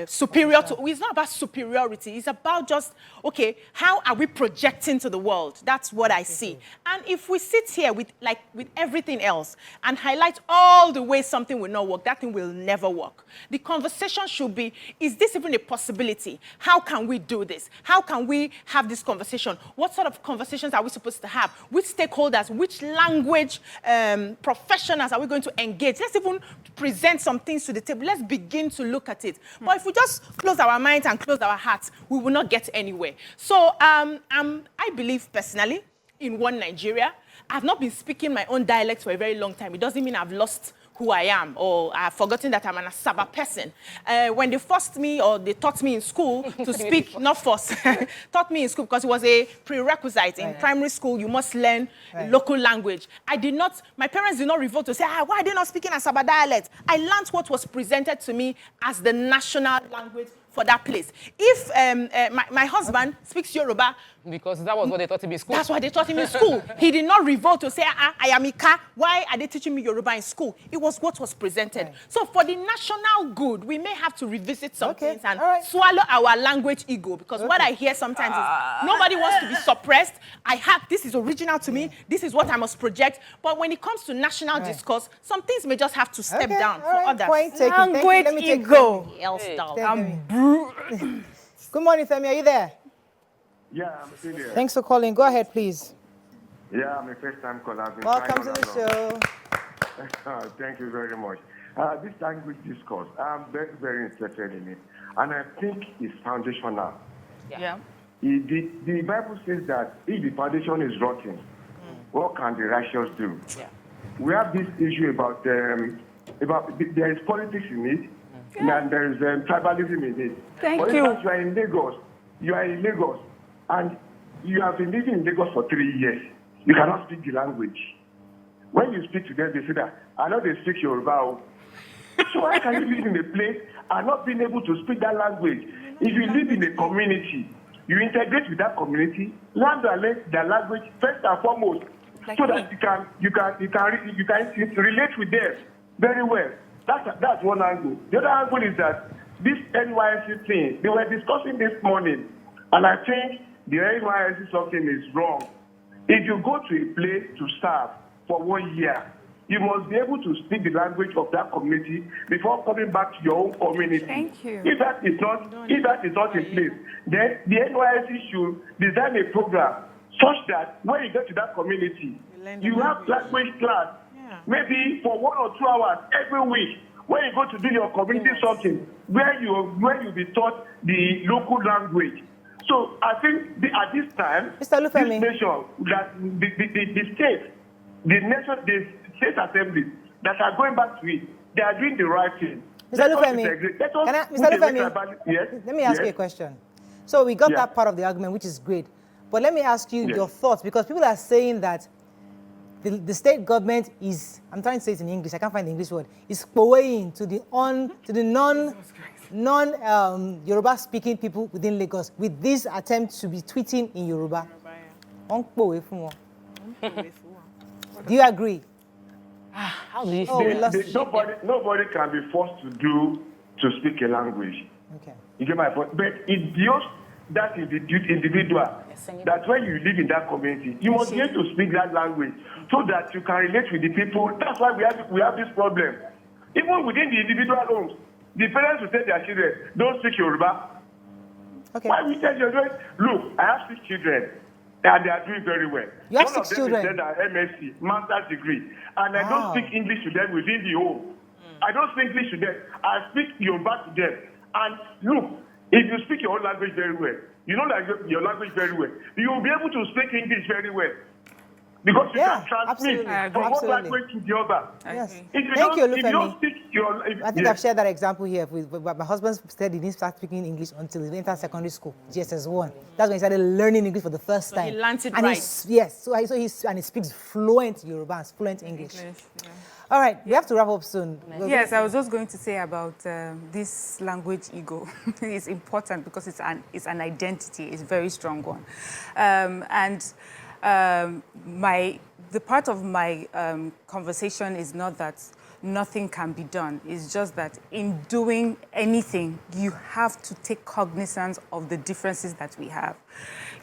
superior to. It's not about superiority. It's about just, okay, how are we projecting to the world? That's what I see. And if we sit here with everything else and highlight all the ways something will not work, that thing will never work. The conversation should be, is this even a possibility? How can we do this? How can we have this conversation? What sort of conversations are we supposed to have? Which stakeholders, which language professionals are we going to engage? Let's even present some things to the table. Let's begin to look at it. But if we just close our minds and close our hearts, we will not get anywhere. So I believe personally in one Nigeria. I've not been speaking my own dialect for a very long time. It doesn't mean I've lost who I am or I've forgotten that I'm an Asaba person. When they forced me or they taught me in school to speak, not forced, taught me in school because it was a prerequisite. In primary school, you must learn local language. My parents did not revolt to say, why are they not speaking Asaba dialect? I learned what was presented to me as the national language for that place. If my husband speaks Yoruba, because that was what they taught him in school. That's what they taught him in school. He did not revolt to say, I am Ika. Why are they teaching me Yoruba in school? It was what was presented. So for the national good, we may have to revisit some things and swallow our language ego. Because what I hear sometimes is, nobody wants to be suppressed. This is original to me. This is what I must project. But when it comes to national discourse, some things may just have to step down for others. Language ego. Good morning, Femi. Are you there? Yeah, I'm still here. Thanks for calling. Go ahead, please. Yeah, I'm a first-time caller. Welcome to the show. Thank you very much. This language discourse, I'm very, very interested in it. And I think it's foundational. Yeah. The Bible says that if the foundation is rotten, what can the righteous do? Yeah. We have this issue about there is politics in it, and there is tribalism in it. Thank For you. instance, you are in Lagos, and you have been living in Lagos for 3 years. You cannot speak the language. When you speak to them, they say that, I know they speak Yoruba. So why can you live in a place and not being able to speak that language? If you live in a community, you integrate with that community, learn their language first and foremost, so that you can relate with them very well. That's one angle. The other angle is that this NYSC thing, they were discussing this morning, and I think the NYSC something is wrong. If you go to a place to serve for 1 year, you must be able to speak the language of that community before coming back to your own community. Thank you. If that is not in place, then the NYSC should design a program such that when you get to that community, you have language class, maybe for 1 or 2 hours every week. When you go to do your community something, where you'll be taught the local language. So I think at this time, Mr. Lufemi, this nation, that the state assemblies that are going back to it, they are doing the right thing. Mr. Lufemi, yes? Let me ask you a question. So we got that part of the argument, which is great. But let me ask you your thoughts, because people are saying that the state government is, I'm trying to say it in English, I can't find the English word, is purveying to the non-Yoruba speaking people within Lagos with this attempt to be tweeting in Yoruba. Do you agree? How do you nobody can be forced to speak a language. Okay. You get my point? But it's just that individual that when you live in that community, you must be able to speak that language so that you can relate with the people. That's why we have this problem. Even within the individual homes, the parents will tell their children, don't speak Yoruba. Okay. Why we tell your children, look, I have 6 children, and they are doing very well. You have 6 children? One of them is MSc, master's degree, and I don't speak English to them within the home. I don't speak English to them. I speak Yoruba to them. And look, if you speak your own language very well, you know that your language very well, you will be able to speak English very well. Because you can transmit from one language to the other. Yes. Thank you, Lufemi. I think I've shared that example here. My husband said he didn't start speaking English until he entered secondary school, GSS1. That's when he started learning English for the first time. He learned it and right. He speaks fluent Yoruba and fluent English. All right, we have to wrap up soon. Yes, I was just going to say about this language ego. It's important because it's an identity. It's a very strong one. The part of my conversation is not that nothing can be done. It's just that in doing anything, you have to take cognizance of the differences that we have.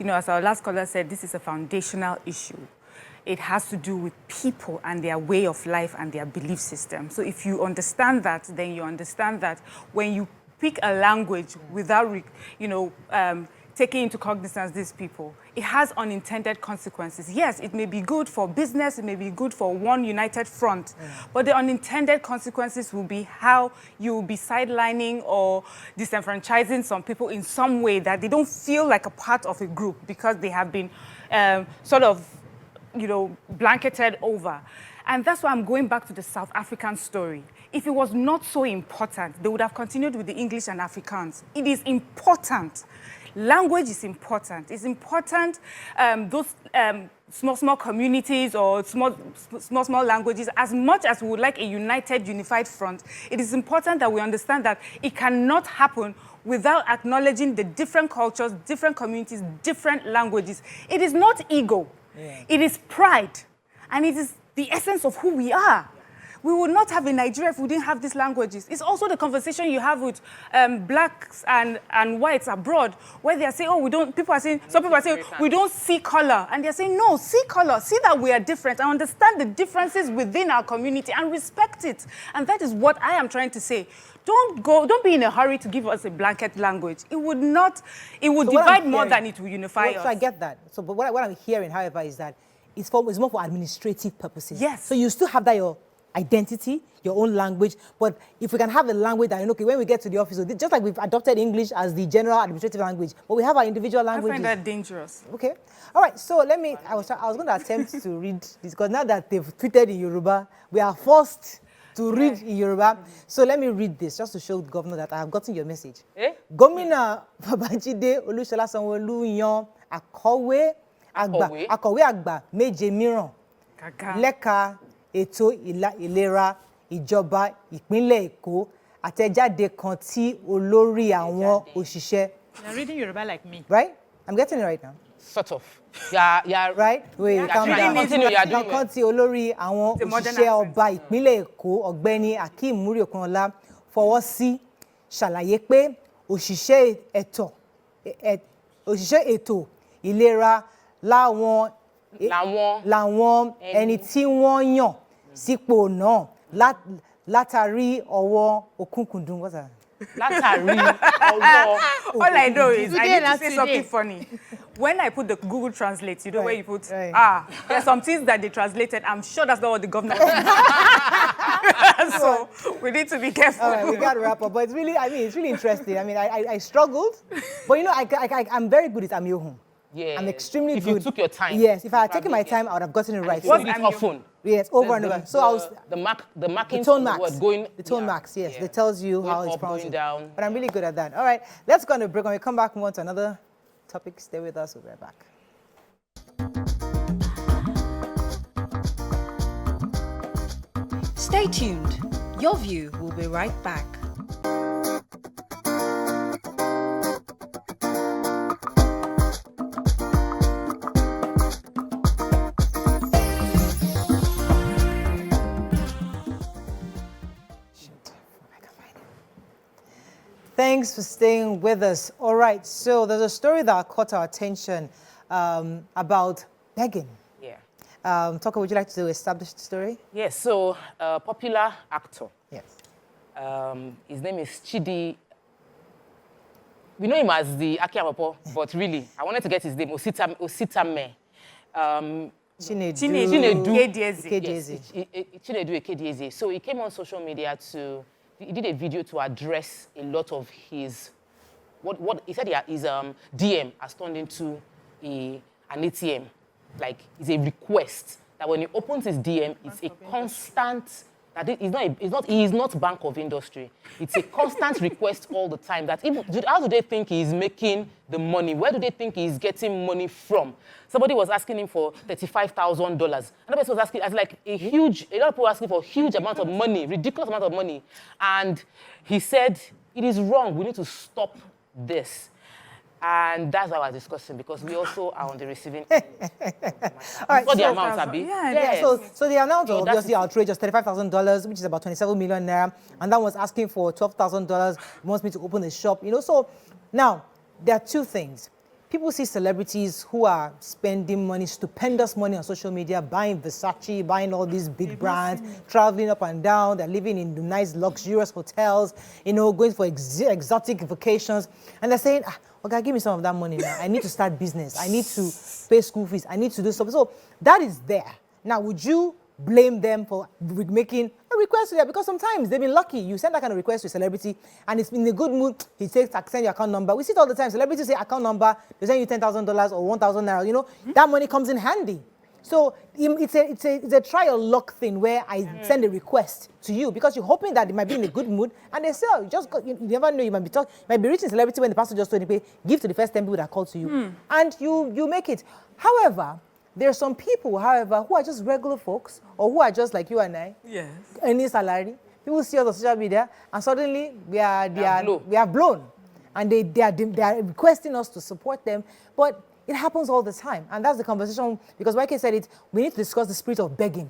You know, as our last caller said, this is a foundational issue. It has to do with people and their way of life and their belief system. So if you understand that, then you understand that when you pick a language without, taking into cognizance these people, it has unintended consequences. Yes, it may be good for business, it may be good for one united front, but the unintended consequences will be how you will be sidelining or disenfranchising some people in some way that they don't feel like a part of a group because they have been blanketed over. And that's why I'm going back to the South African story. If it was not so important, they would have continued with the English and Afrikaans. It is important. Language is important. It's important those small communities or small languages, as much as we would like a unified front, it is important that we understand that it cannot happen without acknowledging the different cultures, different communities, different languages. It is not ego. Yeah. It is pride. And it is the essence of who we are. We would not have a Nigeria if we didn't have these languages. It's also the conversation you have with blacks and whites abroad, where they are saying, some people are saying, we don't see color. And they're saying, no, see color. See that we are different. I understand the differences within our community and respect it. And that is what I am trying to say. Don't be in a hurry to give us a blanket language. It would divide more than it will unify us. So I get that. So, but what I'm hearing, however, is that it's more for administrative purposes. Yes. So you still have that your identity, your own language, but if we can have a language that, okay, when we get to the office, just like we've adopted English as the general administrative language, but we have our individual languages. I find that dangerous. Okay. All right. So I was going to attempt to read this, because now that they've tweeted in Yoruba, we are forced to read in Yoruba. So let me read this just to show the governor that I have gotten your message. Gómìnà Babájídé Olúṣọlá Sanwó-Olú yan akọ̀wé àgbà méje mìíràn lẹ́ka ètò ìlera ìjọba ìpínlẹ̀ Èkó, àtẹ̀jáde kan tí olórí àwọn òṣìṣẹ́. You're reading Yoruba like me. Right? I'm getting it right now. Sort of. Yeah. Right? Wait, calm down. Continue. You are doing Kan tí olórí àwọn òṣìṣẹ́ ọba ìpínlẹ̀ Èkó Ọ̀gbẹ́ni Akeem Muri-Okunola fọwọ́ sí ṣàlàyé pé òṣìṣẹ́ ètò ìlera làwọn ẹni tí wọ́n yàn sípò náà látàrí ọwọ́ òkúnkúndùn. What's that? Látàrí ọwọ́. All I know is I need to say something funny. When I put the Google Translate, you know where you put, there's some things that they translated. I'm sure that's not what the governor So we need to be careful. All right, we got to wrap up. But it's really, it's really interesting. I struggled. But, I'm very good at Amiohun. Yeah. I'm extremely good. If you took your time. Yes, if I had taken my time, I would have gotten it right. What's it often? Yes, over and over. So I was the marking tone marks. The tone marks, yes. It tells you going how it's up, pronounced. going down. But I'm really good at that. All right, let's go on a break. When we come back, move on to another topic. Stay with us. We'll be right back. Stay tuned. Your View will be right back. Thanks for staying with us. All right, so there's a story that caught our attention about begging. Yeah. Tucker, would you like to establish the story? Yes, so a popular actor. Yes. His name is Chidi. We know him as the Aki Apopo, but really, I wanted to get his name, Ositame. Chinedu Ekedeze. Chinedu Ekedeze. So he came on social media he did a video to address a lot of his, what he said his DM has turned into an ATM. Like, it's a request that when he opens his DM, it's a constant, that he is not Bank of Industry. It's a constant request all the time that how do they think he's making the money? Where do they think he's getting money from? Somebody was asking him for $35,000. Another person was asking, a lot of people were asking for a huge amount of money, ridiculous amount of money. And he said, it is wrong, we need to stop this. And that's what I was discussing, because we also are on the receiving end. All right, the amount, Abi? Yeah. So the amount was obviously outrageous, $35,000, which is about 27 million naira. And that was asking for $12,000. He wants me to open a shop, So now, there are two things. People see celebrities who are spending money, stupendous money on social media, buying Versace, buying all these big brands, traveling up and down. They're living in nice, luxurious hotels, going for exotic vacations. And they're saying, okay, give me some of that money now. I need to start business. I need to pay school fees. I need to do something. So that is there. Now, would you blame them for making a request to them? Because sometimes they've been lucky. You send that kind of request to a celebrity and it's in a good mood. He takes, send your account number. We see it all the time. Celebrities say account number, they send you $10,000 or 1,000 naira. That money comes in handy. So it's a try your luck thing where I send a request to you because you're hoping that they might be in a good mood, and they say, you never know, you might be reaching celebrity when the pastor just told you, give to the first 10 people that call to you, and you make it. However, there are some people, who are just regular folks, or who are just like you and I, any salary. People see us on social media, and suddenly we are blown, and they are requesting us to support them, but it happens all the time, and that's the conversation, because YK said it, we need to discuss the spirit of begging.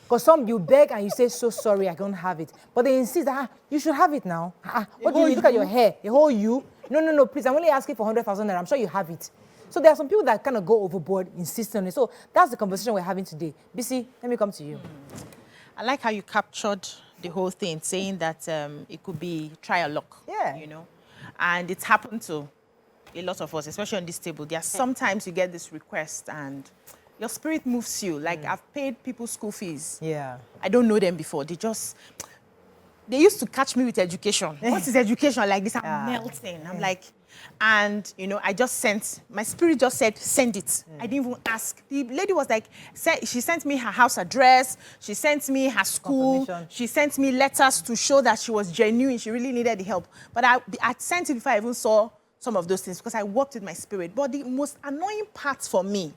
Because some you beg and you say, so sorry, I don't have it. But they insist that, you should have it now. What do you mean? Look at your hair, the whole you. No, please, I'm only asking for 100,000 naira. I'm sure you have it. So there are some people that kind of go overboard, insist on it. So that's the conversation we're having today. BC, let me come to you. I like how you captured the whole thing, saying that it could be trial luck. Yeah. And it's happened to a lot of us, especially on this table. There are sometimes you get this request and your spirit moves you. Like, I've paid people's school fees. Yeah. I don't know them before. They used to catch me with education. What is education like this? I'm melting. I'm like, and I just sent, my spirit just said, send it. I didn't even ask. The lady was like, she sent me her house address. She sent me her school. She sent me letters to show that she was genuine. She really needed the help. But I sent it before I even saw some of those things, because I worked with my spirit. But the most annoying part for me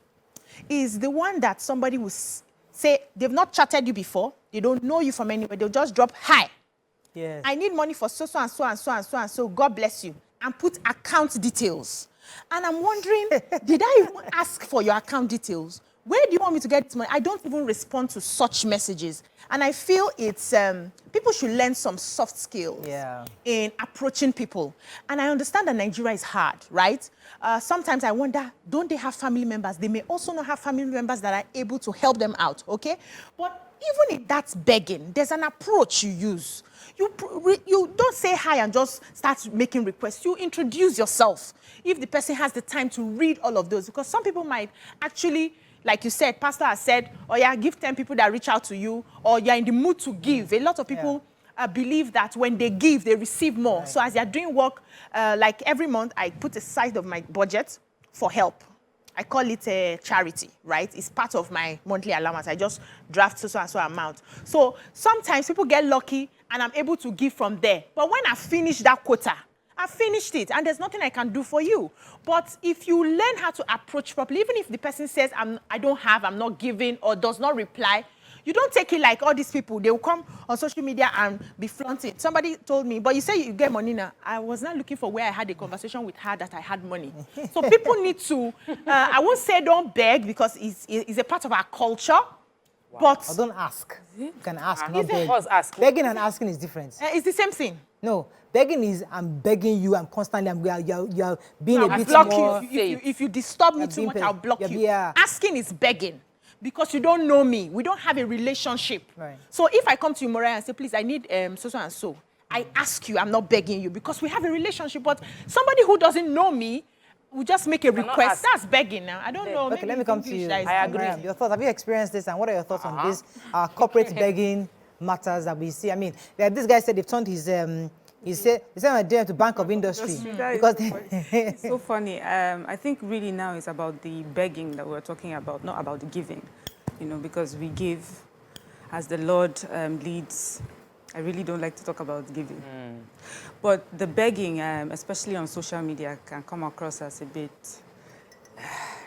is the one that somebody will say, they've not chatted you before, they don't know you from anywhere, they'll just drop, hi. Yes. I need money for so and so and so and so and so, God bless you, and put account details. And I'm wondering, did I even ask for your account details? Where do you want me to get this money? I don't even respond to such messages. And I feel it's, people should learn some soft skills in approaching people. And I understand that Nigeria is hard, right? Sometimes I wonder, don't they have family members? They may also not have family members that are able to help them out, okay? But even if that's begging, there's an approach you use. You don't say hi and just start making requests. You introduce yourself. If the person has the time to read all of those, because some people might actually, like you said, Pastor has said, oh yeah, give 10 people that reach out to you, or you're in the mood to give. A lot of people believe that when they give, they receive more. Right. So as you're doing work, like every month, I put aside of my budget for help. I call it a charity, right? It's part of my monthly allowance. I just draft so and so amount. So sometimes people get lucky and I'm able to give from there. But when I finish that quota, I finished it, and there's nothing I can do for you. But if you learn how to approach properly, even if the person says, I don't have, I'm not giving, or does not reply, you don't take it like all these people. They will come on social media and be flaunting. Somebody told me, but you say you get money now. I was not looking for where I had a conversation with her that I had money. So people need to, I won't say don't beg, because it's a part of our culture. Wow. But or don't ask. You can ask, not beg. Begging and asking is different. It's the same thing. No, begging is I'm begging you. I'm constantly. You're being a bit more. If you disturb me too much, I'll block you. Asking is begging, because you don't know me. We don't have a relationship. Right. So if I come to you, Mariah, and say, please, I need so and so, I ask you. I'm not begging you, because we have a relationship. But somebody who doesn't know me, we just make a request. That's begging now. I don't know. Okay, let me come to you. I agree. Your thoughts? Have you experienced this? And what are your thoughts on this corporate begging matters that we see? I mean, this guy said they've turned his he said I dare to Bank of Industry because it's so funny. I think really now it's about the begging that we're talking about, not about the giving. You know, because we give as the Lord leads. I really don't like to talk about giving. But the begging, especially on social media, can come across as a bit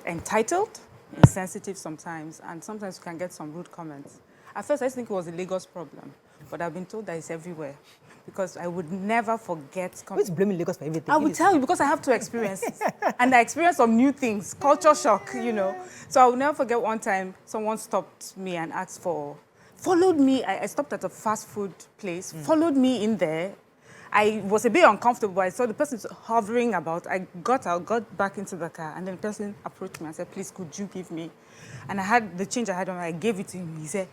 entitled, insensitive sometimes, and sometimes you can get some rude comments. At first, I think it was a Lagos problem, but I've been told that it's everywhere, because I would never forget... Who's blaming Lagos for everything? I will tell you, because I have two experiences, and I experienced some new things, culture shock, you know. So I will never forget one time someone stopped me and asked for... Followed me, I stopped at a fast food place, followed me in there. I was a bit uncomfortable. I saw the person hovering about. I got out, got back into the car, and then the person approached me and said, please, could you give me? And I had the change I had on, I gave it to him. He said,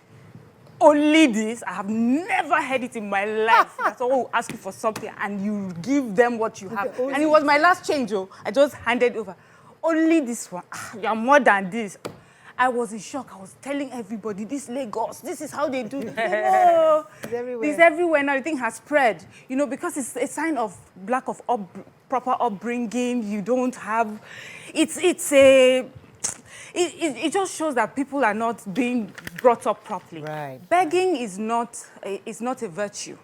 only this? I have never heard it in my life. That's all, ask you for something, and you give them what you have. And it was my last change, I just handed over. Only this one. You're more than this. I was in shock. I was telling everybody, this Lagos, this is how they do it. Oh, it's everywhere. It's everywhere now. The thing has spread, you know, because it's a sign of lack of proper upbringing. You don't have, it just shows that people are not being brought up properly. Right. Begging is not a virtue.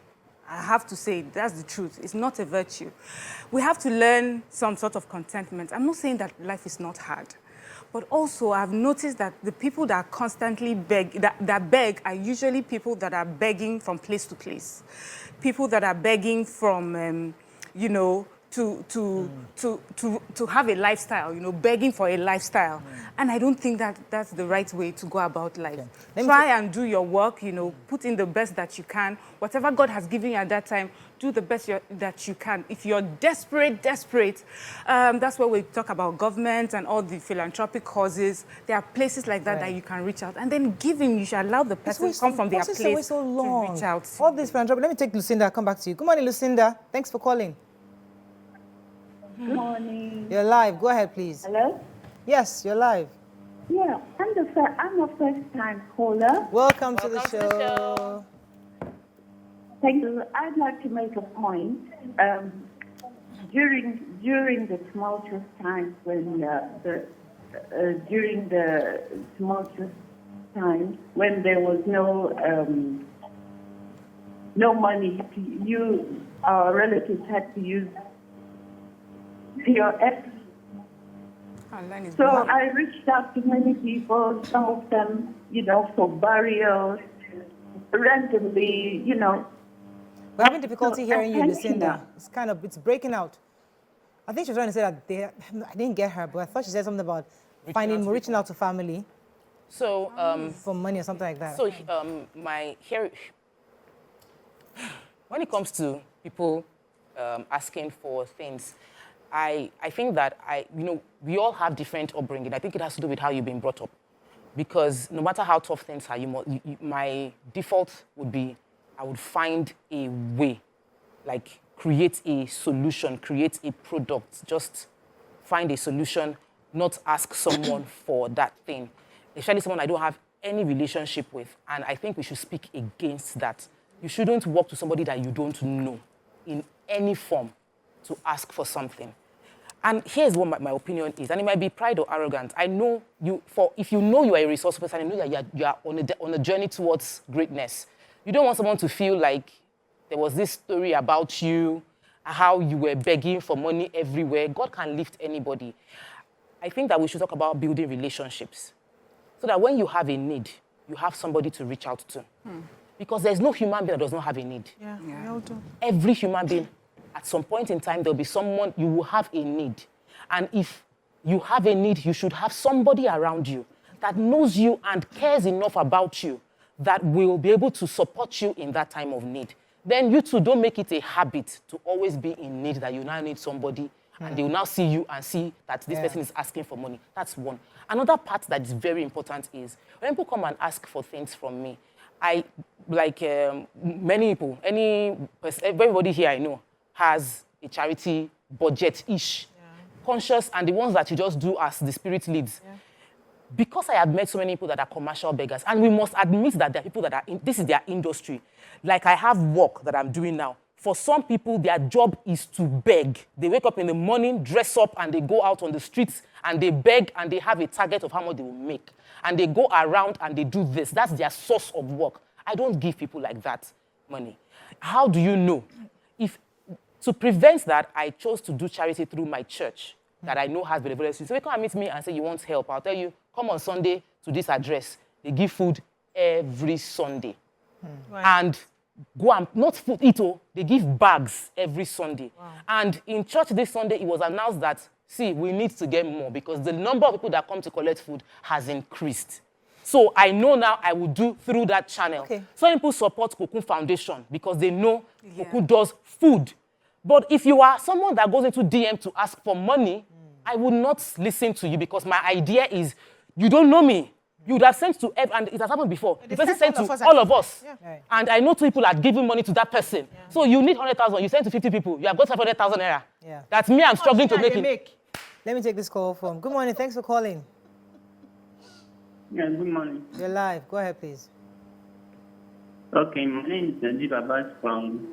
I have to say, that's the truth. It's not a virtue. We have to learn some sort of contentment. I'm not saying that life is not hard. But also, I've noticed that the people that constantly beg, that beg, are usually people that are begging from place to place. People that are begging from, you know, to have a lifestyle, you know, begging for a lifestyle. And I don't think that that's the right way to go about life. Okay. Try and do your work, you know, put in the best that you can. Whatever God has given you at that time, do the best that you can. If you're desperate, that's where we talk about government and all the philanthropic causes. There are places like that that you can reach out. And then giving, you should allow the person to come from their place to reach out. All this philanthropy. Let me take Lucinda, come back to you. Good morning, Lucinda. Thanks for calling. Good morning. You're live. Go ahead, please. Hello? Yes, you're live. Yeah, I'm a first-time caller. Welcome to the show. Thank you. I'd like to make a point. During the tumultuous times when there was no money, our relatives had to use POS. So I reached out to many people, some of them, you know, for burials, randomly, you know. We're having difficulty hearing you, Lucinda. It's breaking out. I think she was trying to say that I didn't get her, but I thought she said something about reaching out to family. So for money or something like that. So when it comes to people asking for things, I think that we all have different upbringing. I think it has to do with how you've been brought up, because no matter how tough things are, my default would be I would find a way, like create a solution, create a product, just find a solution, not ask someone for that thing, especially someone I don't have any relationship with. And I think we should speak against that. You shouldn't walk to somebody that you don't know in any form to ask for something. And here's what my opinion is, and it might be pride or arrogance. I know if you know you are a resourceful person, you know you are on a journey towards greatness. You don't want someone to feel like there was this story about you, how you were begging for money everywhere. God can lift anybody. I think that we should talk about building relationships, so that when you have a need, you have somebody to reach out to. Because there's no human being that does not have a need. Yeah, we all do. Every human being, at some point in time, there'll be someone, you will have a need. And if you have a need, you should have somebody around you that knows you and cares enough about you that will be able to support you in that time of need. Then you too, don't make it a habit to always be in need, that you now need somebody and they will now see you and see that this person is asking for money. That's one. Another part that is very important is when people come and ask for things from me, many people, everybody here I know has a charity budget-ish, conscious, and the ones that you just do as the spirit leads. Yeah. Because I have met so many people that are commercial beggars, and we must admit that there are people that are this is their industry. Like I have work that I'm doing now. For some people, their job is to beg. They wake up in the morning, dress up, and they go out on the streets, and they beg, and they have a target of how much they will make. And they go around and they do this. That's their source of work. I don't give people like that money. How do you know? To prevent that, I chose to do charity through my church that I know has benevolence. So you come and meet me and say you want help. I'll tell you, come on Sunday to this address. They give food every Sunday. And go and, not food, they give bags every Sunday. Wow. And in church this Sunday, it was announced that, we need to get more because the number of people that come to collect food has increased. So I know now I will do through that channel. Okay. Some people support Cocoon Foundation because they know Cocoon does food. But if you are someone that goes into DM to ask for money, I would not listen to you because my idea is you don't know me. You would have sent to, and it has happened before. The person sent to all of us. Yeah. Right. And I know 2 people are giving money to that person. Yeah. So you need 100,000, you send to 50 people. You have got 500,000 naira. Yeah. That's me, I'm struggling to make it. Let me take this call from. Good morning, thanks for calling. Yeah, good morning. You're live. Go ahead, please. Okay, my name is Najib Abbas from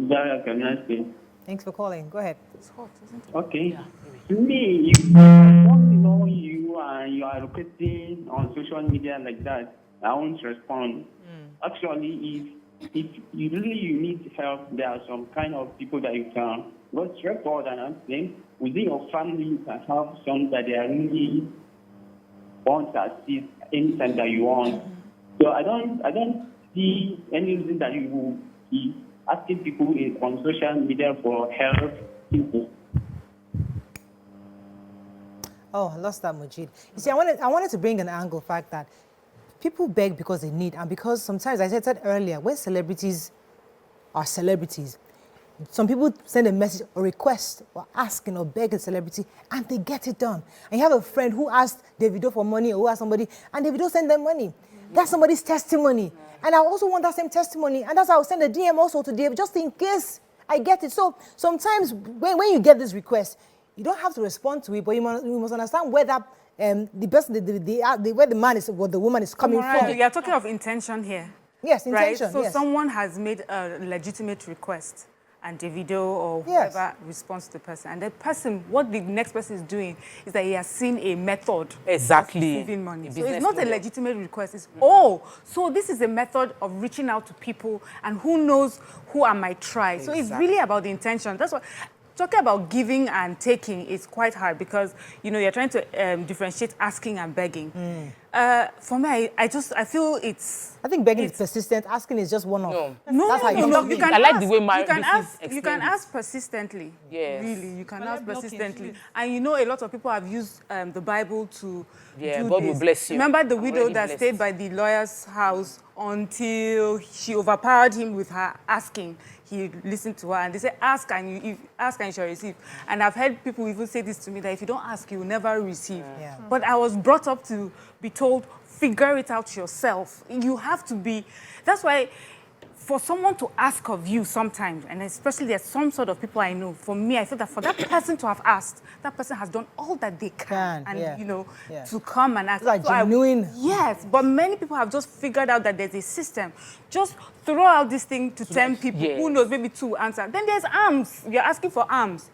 Zaria, Kaduna State. Thanks for calling. Go ahead. It's hot, isn't it? Okay. Yeah. To me, if I want to know you and you are requesting on social media like that, I won't respond. Actually, if you really need help, there are some kind of people that you can go straight forward and ask them. Within your family, you can have some that they are really want to assist anytime that you want. So I don't see any reason that you will be asking people on social media for help. Oh, I lost that, Mujid. You see, I wanted to bring an angle fact that people beg because they need, and because sometimes, as I said earlier, when celebrities are celebrities, some people send a message or request or asking or beg a celebrity and they get it done. And you have a friend who asked Davido for money or who asked somebody and Davido sent them money. That's somebody's testimony. And I also want that same testimony. And that's how I'll send a DM also to Dave just in case I get it. So sometimes when you get this request, you don't have to respond to it, but you must understand where that the person, where the man is, what the woman is coming from. You're talking of intention here. Yes, intention. Right? So yes. someone has made a legitimate request, and Davido or whoever responds to the person. And the person, what the next person is doing is that he has seen a method of receiving money. So it's not a legitimate request. It's, so this is a method of reaching out to people, and who knows who I might try. So it's really about the intention. That's what talking about giving and taking is quite hard because, you know, you're trying to differentiate asking and begging. For me, I feel it's... I think begging is persistent. Asking is just one-off. No, That's how you can I like ask, the way my you can ask persistently. Yes. Really, you can ask persistently. And you know, a lot of people have used the Bible to do God this. will bless you. Remember the I'm widow already that blessed. stayed by the lawyer's house until she overpowered him with her asking. He listened to her, and they say, ask and you shall receive. And I've heard people even say this to me, that if you don't ask, you will never receive. Yeah. But I was brought up to be told, figure it out yourself. You have to be... That's why for someone to ask of you sometimes, and especially there's some sort of people I know, for me, I feel that for that person to have asked, that person has done all that they can. And, you know, to come and ask. Like genuine. Yes, but many people have just figured out that there's a system. Just throw out this thing to 10 people. Who knows, maybe 2 answer. Then there's alms. You're asking for alms.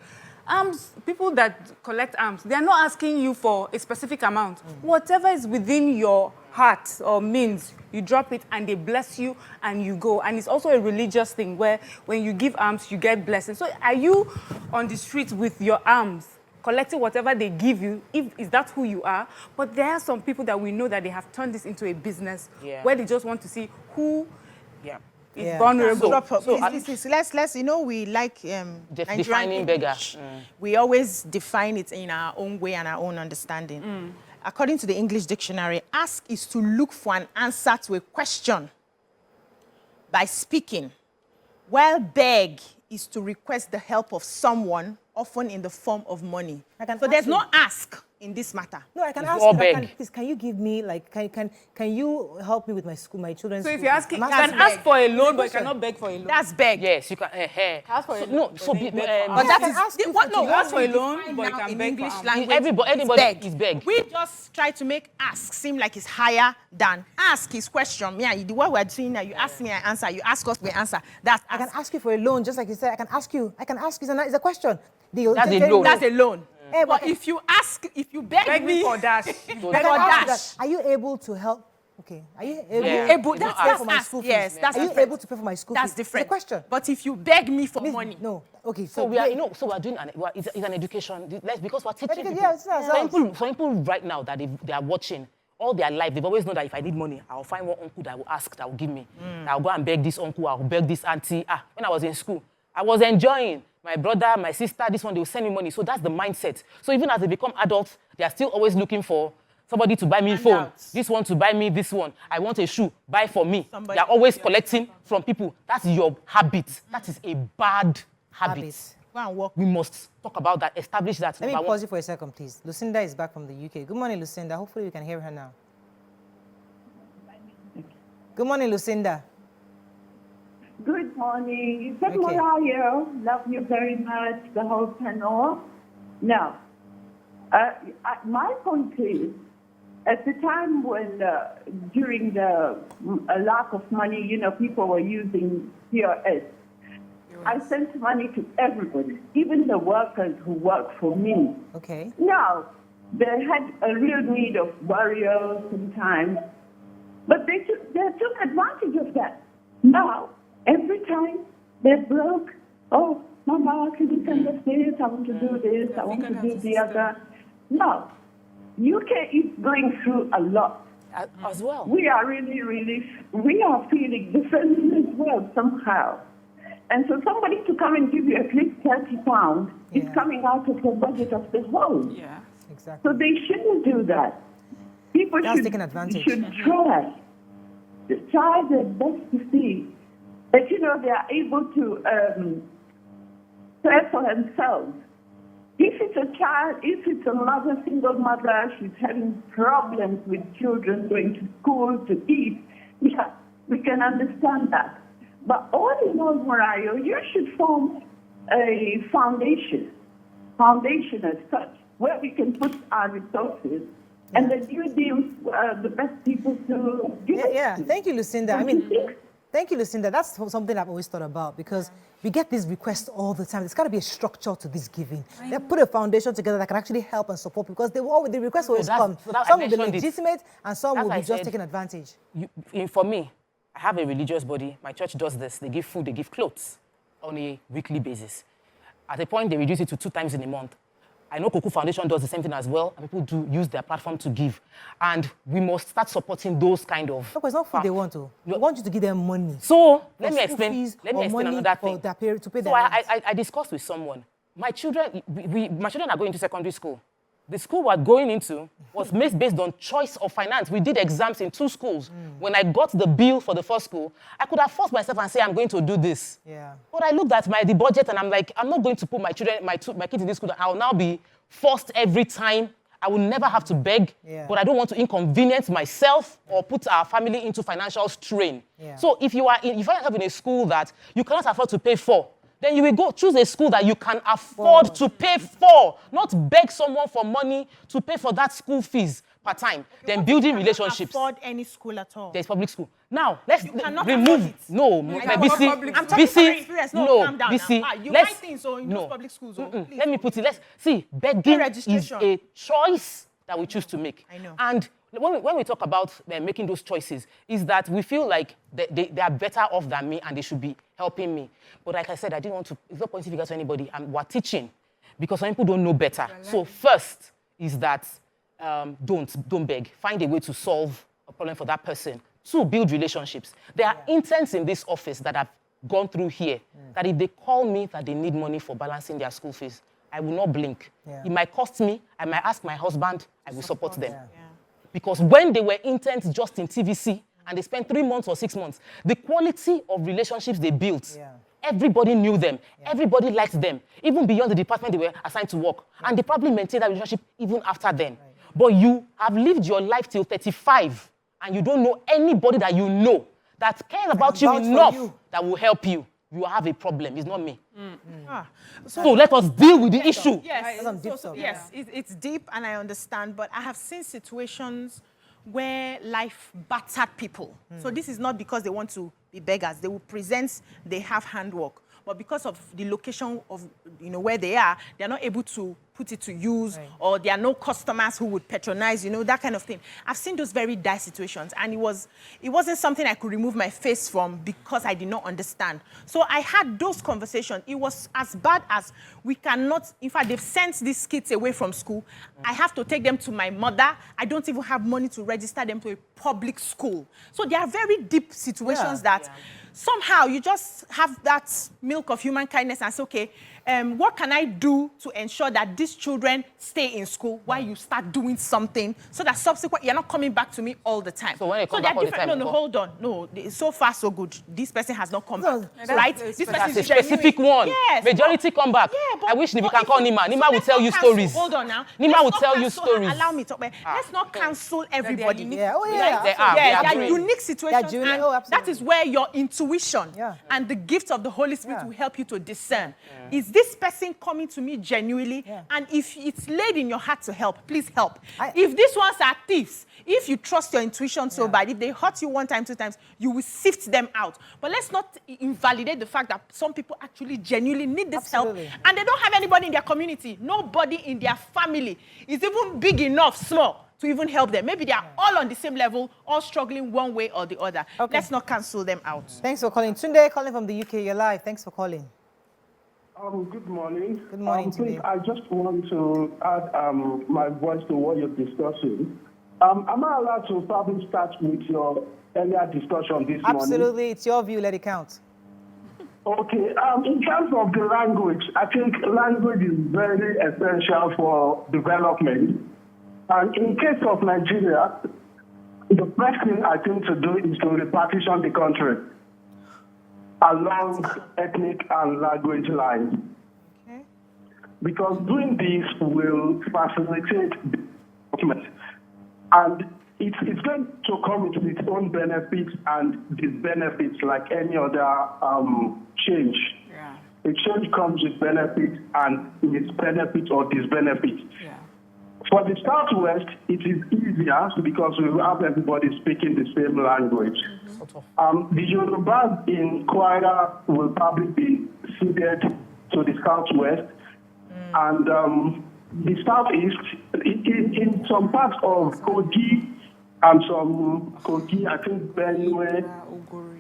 Alms, people that collect alms, they're not asking you for a specific amount. Whatever is within your heart or means, you drop it and they bless you and you go. And it's also a religious thing where when you give alms, you get blessings. So are you on the street with your alms, collecting whatever they give you? Is that who you are? But there are some people that we know that they have turned this into a business where they just want to see who is vulnerable. Let's you know, we like defining beggar. We always define it in our own way and our own understanding. According to the English dictionary, ask is to look for an answer to a question by speaking, while beg is to request the help of someone, often in the form of money. So there's no ask in this matter. No, I can ask you, please, can you give me, like, can you help me with my school, my children's So school? if you're asking, you can ask for a loan, but you cannot beg for a loan. That's beg. Yes, you can. Ask for a loan. No, so but that is ask for a loan, but you can beg English for language. Anybody is beg. We just try to make ask seem like it's higher than ask is question. Me, the way we're doing now, you ask me, I answer. You ask us, we answer. That's I can ask you for a loan, just like you said. I can ask you. It's a question. That's a loan. That's a loan. Hey, but if you ask, if you beg me for dash, are you able to help? Okay. Are you able? Able. That's for my school fees? Yes, that's Are you able to pay for my school fees? That's different. It's a question. But if you beg me for money, no. Okay. So we are, so we're doing it's an education. Because we're teaching people. Some people right now that they are watching all their life, they've always known that if I need money, I'll find one uncle that will ask, that will give me. I'll go and beg this uncle, I'll beg this auntie. When I was in school, I was enjoying. My brother, my sister, this one, they will send me money. So that's the mindset. So even as they become adults, they are still always looking for somebody to buy me a phone. This one to buy me this one. I want a shoe, buy for me. They are always collecting from people. That's your habit. That is a bad habit. Go and work. We must talk about that, establish that. Let me pause you for a second, please. Lucinda is back from the UK. Good morning, Lucinda. Hopefully you can hear her now. Good morning, Lucinda. Good morning. Good morning. Love you very much, the whole panel. Now, my point is, at the time when, during the lack of money, you know, people were using POS, I sent money to everybody, even the workers who work for me. Okay. Now, they had a real need of burial sometimes, but they took advantage of that. Now, every time they're broke, oh, Mama, can you send us this? I want to do this. I want to do the other. No, UK is going through a lot. As well. We are we are feeling differently as well somehow. And so somebody to come and give you at least £30 is coming out of the budget of the home. Yeah, exactly. So they shouldn't do that. People should try their best to see that, you know, they are able to care for themselves. If it's a child, if it's a mother, single mother, she's having problems with children going to school to eat, yeah, we can understand that. But all in all, Morayo, you should form a foundation as such, where we can put our resources, and then you deal the best people to give it. Yeah, thank you, Lucinda. I mean, thank you, Lucinda. That's something I've always thought about, because we get these requests all the time. There's got to be a structure to this giving. They put a foundation together that can actually help and support, because the requests always come. Some will be legitimate, and some will be just taking advantage. For me, I have a religious body. My church does this. They give food, they give clothes on a weekly basis. At a point, they reduce it to 2 times in a month. I know Cocoa Foundation does the same thing as well, and people do use their platform to give. And we must start supporting those kind of... No, it's not food they want to. They want you to give them money. So, let me explain another thing. To pay so I discussed with someone. My children are going to secondary school. The school we're going into was based on choice of finance. We did exams in 2 schools. When I got the bill for the first school, I could have forced myself and say, I'm going to do this. Yeah. But I looked at the budget and I'm like, I'm not going to put my kids in this school. I'll now be forced every time. I will never have to beg, but I don't want to inconvenience myself or put our family into financial strain. Yeah. So if you find yourself in a school that you cannot afford to pay for, then you will go choose a school that you can afford to pay for, not beg someone for money to pay for that school fees per time. Then building relationships. Afford any school at all. There's public school. Now, let's remove. No, BC. No, calm down BC. now. You write things in those public schools. Let me put it. Let's see. Begging is a choice that we choose to make. I know. And when we talk about making those choices, is that we feel like they are better off than me and they should be helping me. But like I said, I didn't want to. It's not pointing fingers to anybody. We're teaching because some people don't know better. So first is that don't beg. Find a way to solve a problem for that person. 2, build relationships. There are interns in this office that have gone through here that if they call me that they need money for balancing their school fees, I will not blink. Yeah. It might cost me. I might ask my husband. I will support them. Yeah. Because when they were interns just in TVC and they spent 3 months or 6 months, the quality of relationships they built, everybody knew them. Everybody liked them, even beyond the department they were assigned to work. And they probably maintained that relationship even after then. But you have lived your life till 35 and you don't know anybody that you know that cares about you enough that will help you. You have a problem. It's not me. So let us deal with the issue. Yes, it's deep and I understand, but I have seen situations where life battered people. So this is not because they want to be beggars. They will present they have handwork. But because of the location of where they are, they're not able to put it to use, or there are no customers who would patronize, that kind of thing. I've seen those very dire situations, and it wasn't something I could remove my face from because I did not understand. So I had those conversations. It was as bad as we cannot, in fact, they've sent these kids away from school. I have to take them to my mother. I don't even have money to register them to a public school. So there are very deep situations that somehow you just have that milk of human kindness and say, okay, what can I do to ensure that these children stay in school while you start doing something so that subsequently you're not coming back to me all the time? So when it comes back all the time, hold on. No, so far so good. This person has not come back, right? This person is a specific one. Yes. Majority come back. Yeah, I wish we can call Nima. Nima will tell you stories. Hold on now. Nima will tell you stories. Allow me to talk. Let's not cancel everybody. They are unique situations. And that is where your intuition and the gift of the Holy Spirit will help you to discern. Is this person coming to me genuinely? And if it's laid in your heart to help, please help. If these ones are thieves, if you trust your intuition so bad, if they hurt you 1 time, 2 times, you will sift them out. But let's not invalidate the fact that some people actually genuinely need this help, and they don't have anybody in their community. Nobody in their family is even big enough, small, to even help them. Maybe they are all on the same level, all struggling one way or the other. Let's not cancel them out. Thanks for calling. Tunde calling from the UK. You're live. Thanks for calling. Good morning. Good morning, please, I just want to add my voice to what you're discussing. Am I allowed to probably start with your earlier discussion this morning? Absolutely. It's your view. Let it count. Okay. In terms of the language, I think language is very essential for development. And in case of Nigeria, the best thing I think to do is to repartition the country along ethnic and language lines. Okay. Because doing this will facilitate development. And it's going to come with its own benefits and disbenefits like any other change. A change comes with benefits and its benefits or disbenefits. For the Southwest, it is easier because we have everybody speaking the same language. The Yorubas in Kwara will probably be ceded to the Southwest. And the Southeast, in some parts of Kogi and some Kogi, I think Benue,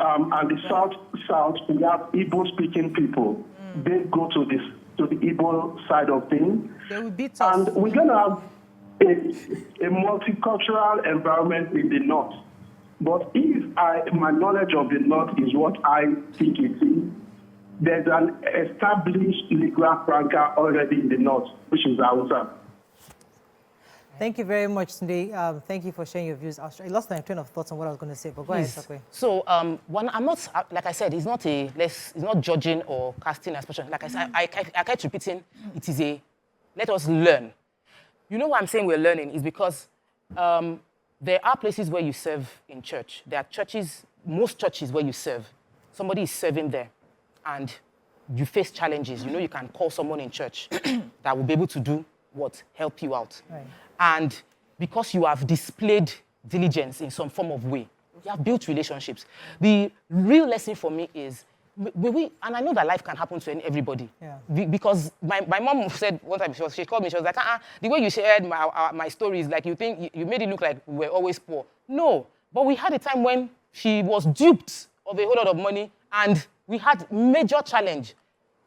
and the South, we have Igbo-speaking people. They go to the to the Igbo side of things. They will beat us. And we're going to have a multicultural environment in the North. But if my knowledge of the North is what I think it is, there's an established lingua franca already in the North, which is Hausa. Thank you very much, Tunde. Thank you for sharing your views. I lost my train of thoughts on what I was going to say, but go ahead, Sakwe. So, I'm not, like I said, it's not judging or casting aspersion. Like I said, I kept repeating, it is let us learn. You know why I'm saying we're learning is because there are places where you serve in church. There are churches, most churches where you serve. Somebody is serving there, and you face challenges. You know, you can call someone in church that will be able to do what? Help you out. Right. And because you have displayed diligence in some form of way, you have built relationships. The real lesson for me is, and I know that life can happen to everybody. Yeah. Because my mom said one time, she called me, she was like, the way you shared my stories, like you think, you made it look like we were always poor. No, but we had a time when she was duped of a whole lot of money and we had major challenge.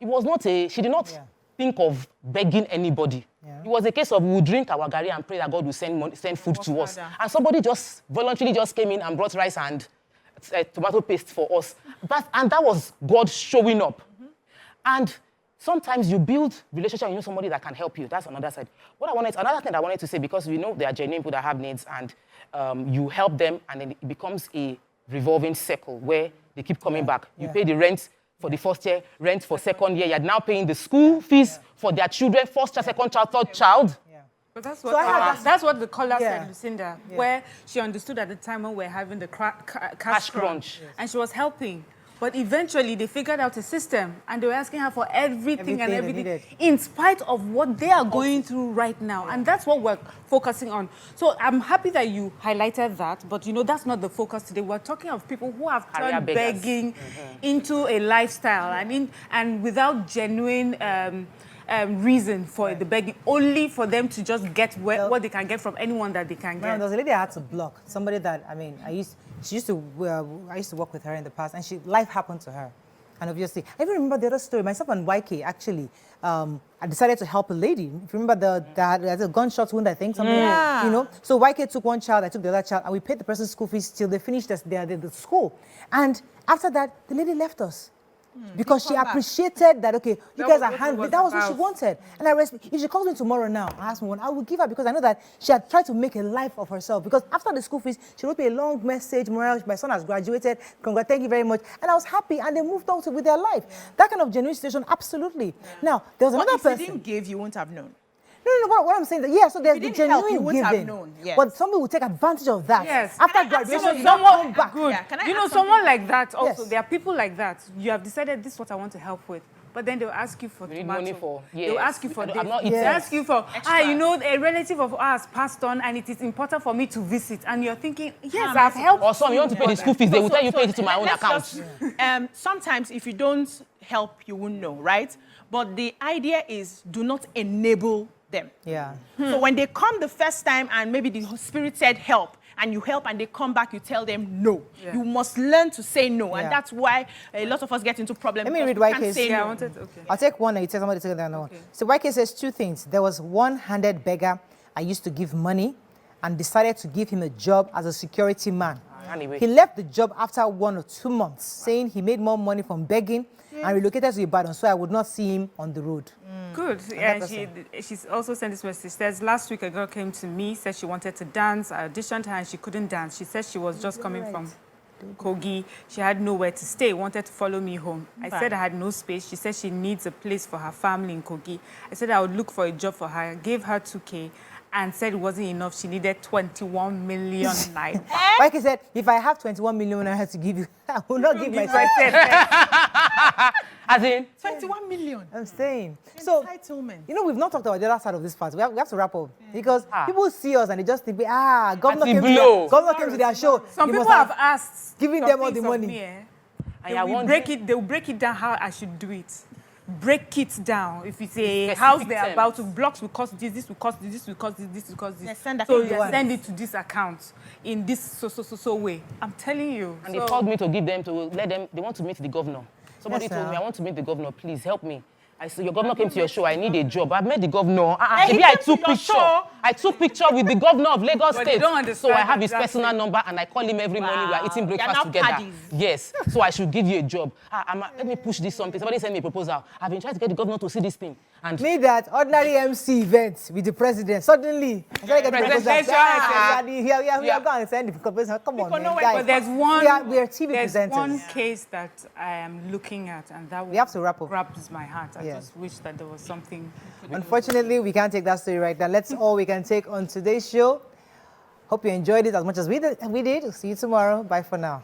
It was not she did not think of begging anybody. Yeah. It was a case of we would drink our gari and pray that God will send food to us. And somebody just voluntarily just came in and brought rice and tomato paste for us. And that was God showing up. Mm-hmm. And sometimes you build relationship, you know somebody that can help you. That's another side. Another thing I wanted to say, because we know there are genuine people that have needs and you help them and then it becomes a revolving circle where they keep coming back. You pay the rent for the first year, rent for second year. You're now paying the school fees for their children, first child, second child, third child. Yeah. But that's what the caller said, Lucinda, where she understood at the time when we were having the cash crunch. Yes. And she was helping. But eventually, they figured out a system, and they were asking her for everything in spite of what they are going through right now. Yeah. And that's what we're focusing on. So I'm happy that you highlighted that, but you know, that's not the focus today. We're talking of people who have turned begging into a lifestyle, and without genuine reason for the begging, only for them to just get what they can get from anyone that they can get. There was a lady I had to block, somebody that, I used to work with her in the past, and life happened to her. And obviously, I even remember the other story. Myself and YK, actually, I decided to help a lady. If you remember the gunshot wound, I think, something, you know. So YK took one child, I took the other child, and we paid the person's school fees till they finished the school. And after that, the lady left us. Because she appreciated that, okay, you guys are handling. That was what she wanted. And if she calls me tomorrow now and asks me one, I will give her, because I know that she had tried to make a life of herself. Because after the school fees, she wrote me a long message, Morel, my son has graduated, congrats, thank you very much. And I was happy, and they moved on with their life. Yeah. That kind of genuine situation, absolutely. Yeah. Now, there was another person. If you didn't give, you wouldn't have known. No, what I'm saying is that, so there's the genuine giving. Known, but somebody will take advantage of that. Yes. After graduation, you don't come back. Someone like that also, there are people like that. You have decided this is what I want to help with. But then they'll ask you for tomato. They'll ask you for this. They'll ask you for, you know, a relative of ours passed on and it is important for me to visit. And you're thinking, yes, I've helped. Or some, you want to pay the school fees, they will tell you pay it to my own account. Sometimes if you don't help, you won't know, right? But the idea is do not enable them. Yeah. So when they come the first time and maybe the Spirit said help, and you help and they come back, you tell them no. Yeah. You must learn to say no. And that's why a lot of us get into problems. Let me read YK's. I'll take one and you tell somebody to take that one. Okay. So YK says two things. There was one-handed beggar I used to give money and decided to give him a job as a security man. Anyway. He left the job after 1 or 2 months, saying he made more money from begging and relocated to Ibadan, so I would not see him on the road. Good. Yeah, she's also sent this message. She says, last week a girl came to me, said she wanted to dance. I auditioned her and she couldn't dance. She said she was just coming from Kogi. She had nowhere to stay, wanted to follow me home. I said I had no space. She said she needs a place for her family in Kogi. I said I would look for a job for her. I gave her 2K and said it wasn't enough. She needed 21 million naira. Like I said, if I have 21 million naira to give you, I will not give myself. As in? 21 million. I'm saying. So, you know, we've not talked about the other side of this part. We have to wrap up. Because people see us and they just think, governor came to their show. Some people have asked. Giving them all the money. They will break it down how I should do it. Break it down. If it's a house they're about to, blocks will cost this will cost this will cost this will cost this. So you send it to this account in this so way. I'm telling you. And they called me to give them, to let them, they want to meet the governor. Somebody told me, I want to meet the governor, please help me. I said, your governor came to your show, I need a job. I've met the governor. He Maybe I came to took your picture. show. I took picture with the governor of Lagos But State. they don't understand So I have his exactly. personal number and I call him every morning. We are eating breakfast not together. paddies. Yes. So I should give you a job. Let me push this something. Somebody sent me a proposal. I've been trying to get the governor to see this thing. And Me that ordinary MC event with the president. Suddenly, I started getting proposals. Presentation. We are going to send the proposal. Come on, man, know where- guys. But there's one. We are TV there's presenters. one case that I am looking at, and that We have to wrap up. grabs my heart. I Yeah. just wish that there was something. Unfortunately, we can't take that story right now. That's all we can take on today's show. Hope you enjoyed it as much as we did. See you tomorrow. Bye for now.